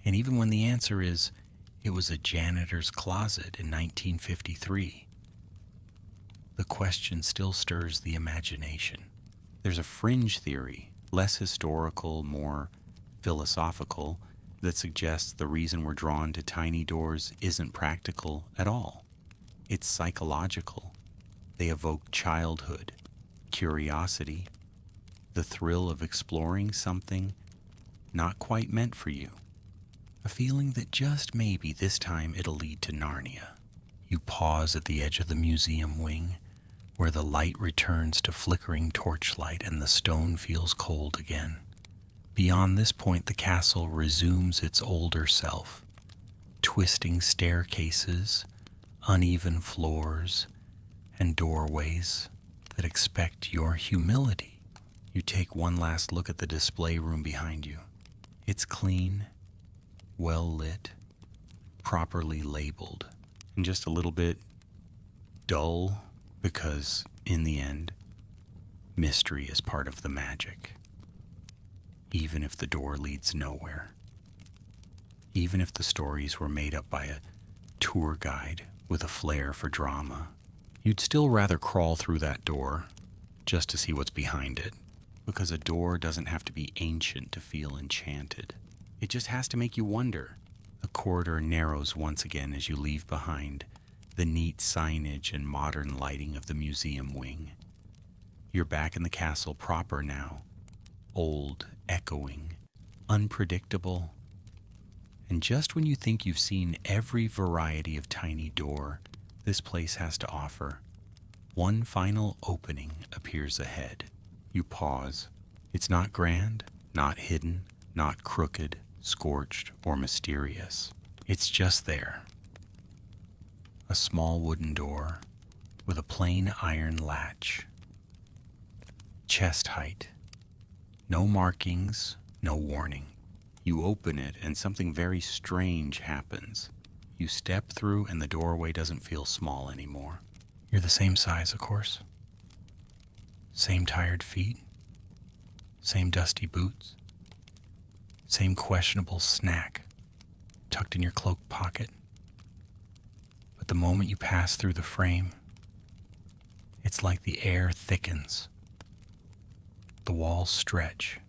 And even when the answer is, it was a janitor's closet in 1953, the question still stirs the imagination. There's a fringe theory, less historical, more philosophical, that suggests the reason we're drawn to tiny doors isn't practical at all. It's psychological. They evoke childhood, curiosity, the thrill of exploring something not quite meant for you. A feeling that just maybe this time it'll lead to Narnia. You pause at the edge of the museum wing, where the light returns to flickering torchlight and the stone feels cold again. Beyond this point, the castle resumes its older self. Twisting staircases, uneven floors, and doorways that expect your humility. You take one last look at the display room behind you. It's clean, well lit, properly labeled, and just a little bit dull because, in the end, mystery is part of the magic. Even if the door leads nowhere. Even if the stories were made up by a tour guide with a flair for drama, you'd still rather crawl through that door just to see what's behind it, because a door doesn't have to be ancient to feel enchanted. It just has to make you wonder. The corridor narrows once again as you leave behind the neat signage and modern lighting of the museum wing. You're back in the castle proper now, old, echoing, unpredictable, and just when you think you've seen every variety of tiny door this place has to offer, one final opening appears ahead. You pause. It's not grand, not hidden, not crooked, scorched, or mysterious. It's just there. A small wooden door with a plain iron latch. Chest height. No markings, No warning. You open it and something very strange happens. You step through and the doorway doesn't feel small anymore. You're the same size, of course. Same tired feet. Same dusty boots. Same questionable snack tucked in your cloak pocket. But the moment you pass through the frame, it's like the air thickens. The walls stretch.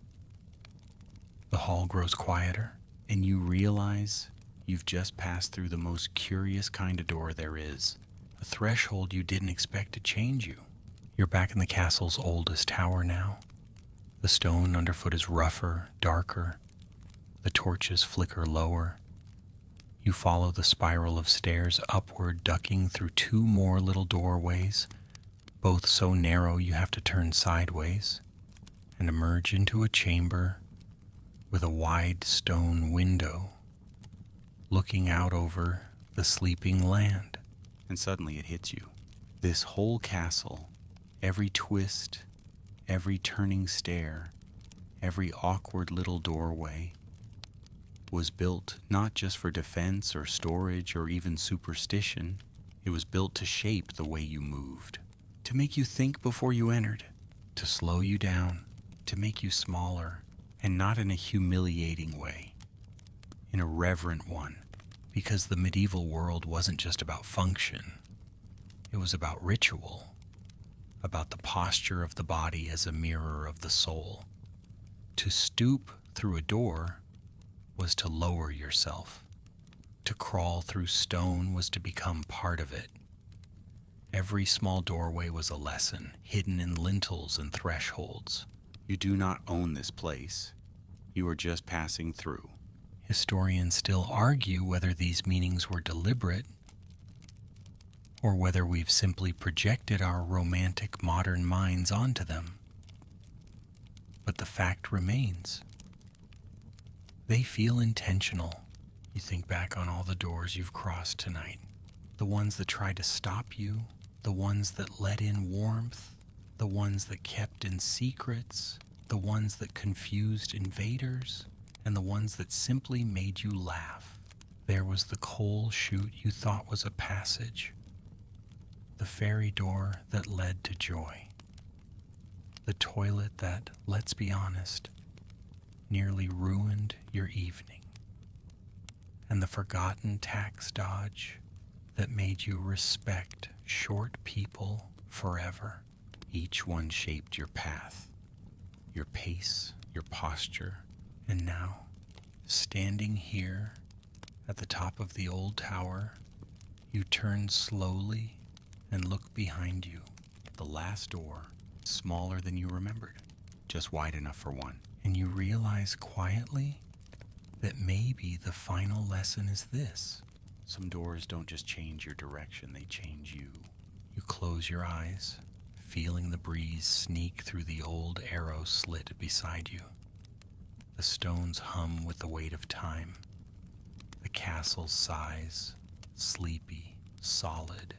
The hall grows quieter, and you realize you've just passed through the most curious kind of door there is, a threshold you didn't expect to change you. You're back in the castle's oldest tower now. The stone underfoot is rougher, darker. The torches flicker lower. You follow the spiral of stairs upward, ducking through two more little doorways, both so narrow you have to turn sideways, and emerge into a chamber with a wide stone window looking out over the sleeping land. And suddenly it hits you. This whole castle, every twist, every turning stair, every awkward little doorway, was built not just for defense or storage or even superstition. It was built to shape the way you moved, to make you think before you entered, to slow you down, to make you smaller, and not in a humiliating way, in a reverent one, because the medieval world wasn't just about function. It was about ritual, about the posture of the body as a mirror of the soul. To stoop through a door was to lower yourself. To crawl through stone was to become part of it. Every small doorway was a lesson, hidden in lintels and thresholds. You do not own this place. You are just passing through. Historians still argue whether these meanings were deliberate or whether we've simply projected our romantic modern minds onto them. But the fact remains. They feel intentional. You think back on all the doors you've crossed tonight, the ones that tried to stop you, the ones that let in warmth, the ones that kept in secrets, the ones that confused invaders, and the ones that simply made you laugh. There was the coal chute you thought was a passage, the fairy door that led to joy, the toilet that, let's be honest, nearly ruined your evening, and the forgotten tax dodge that made you respect short people forever. Each one shaped your path, your pace, your posture, and now, standing here at the top of the old tower, you turn slowly and look behind you. The last door, smaller than you remembered, just wide enough for one. And you realize quietly that maybe the final lesson is this. Some doors don't just change your direction, they change you. You close your eyes, feeling the breeze sneak through the old arrow slit beside you. The stones hum with the weight of time. The castle's sighs, sleepy, solid,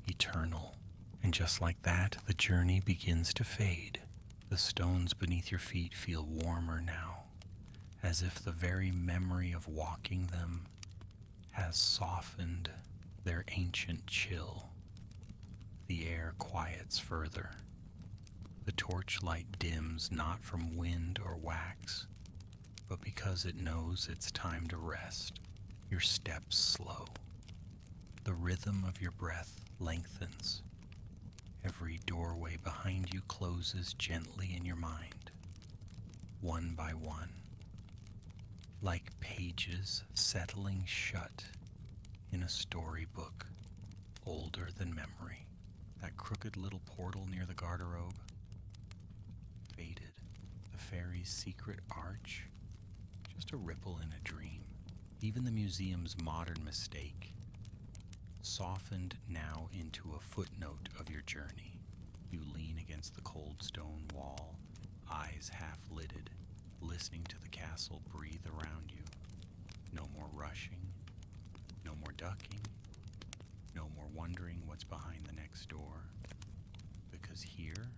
eternal. And just like that, the journey begins to fade. The stones beneath your feet feel warmer now, as if the very memory of walking them has softened their ancient chill. The air quiets further. The torchlight dims not from wind or wax, but because it knows it's time to rest. Your steps slow. The rhythm of your breath lengthens. Every doorway behind you closes gently in your mind, one by one, like pages settling shut in a storybook older than memory. That crooked little portal near the garderobe, faded. The fairy's secret arch, just a ripple in a dream. Even the museum's modern mistake, softened now into a footnote of your journey. You lean against the cold stone wall, eyes half-lidded, listening to the castle breathe around you. No more rushing, no more ducking, no more wondering what's behind the next door. Because here,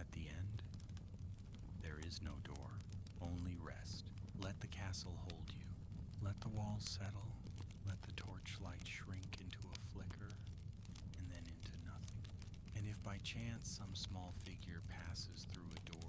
at the end, there is no door, only rest. Let the castle hold you. Let the walls settle. Let the torchlight shrink into a flicker and then into nothing. And if by chance some small figure passes through a door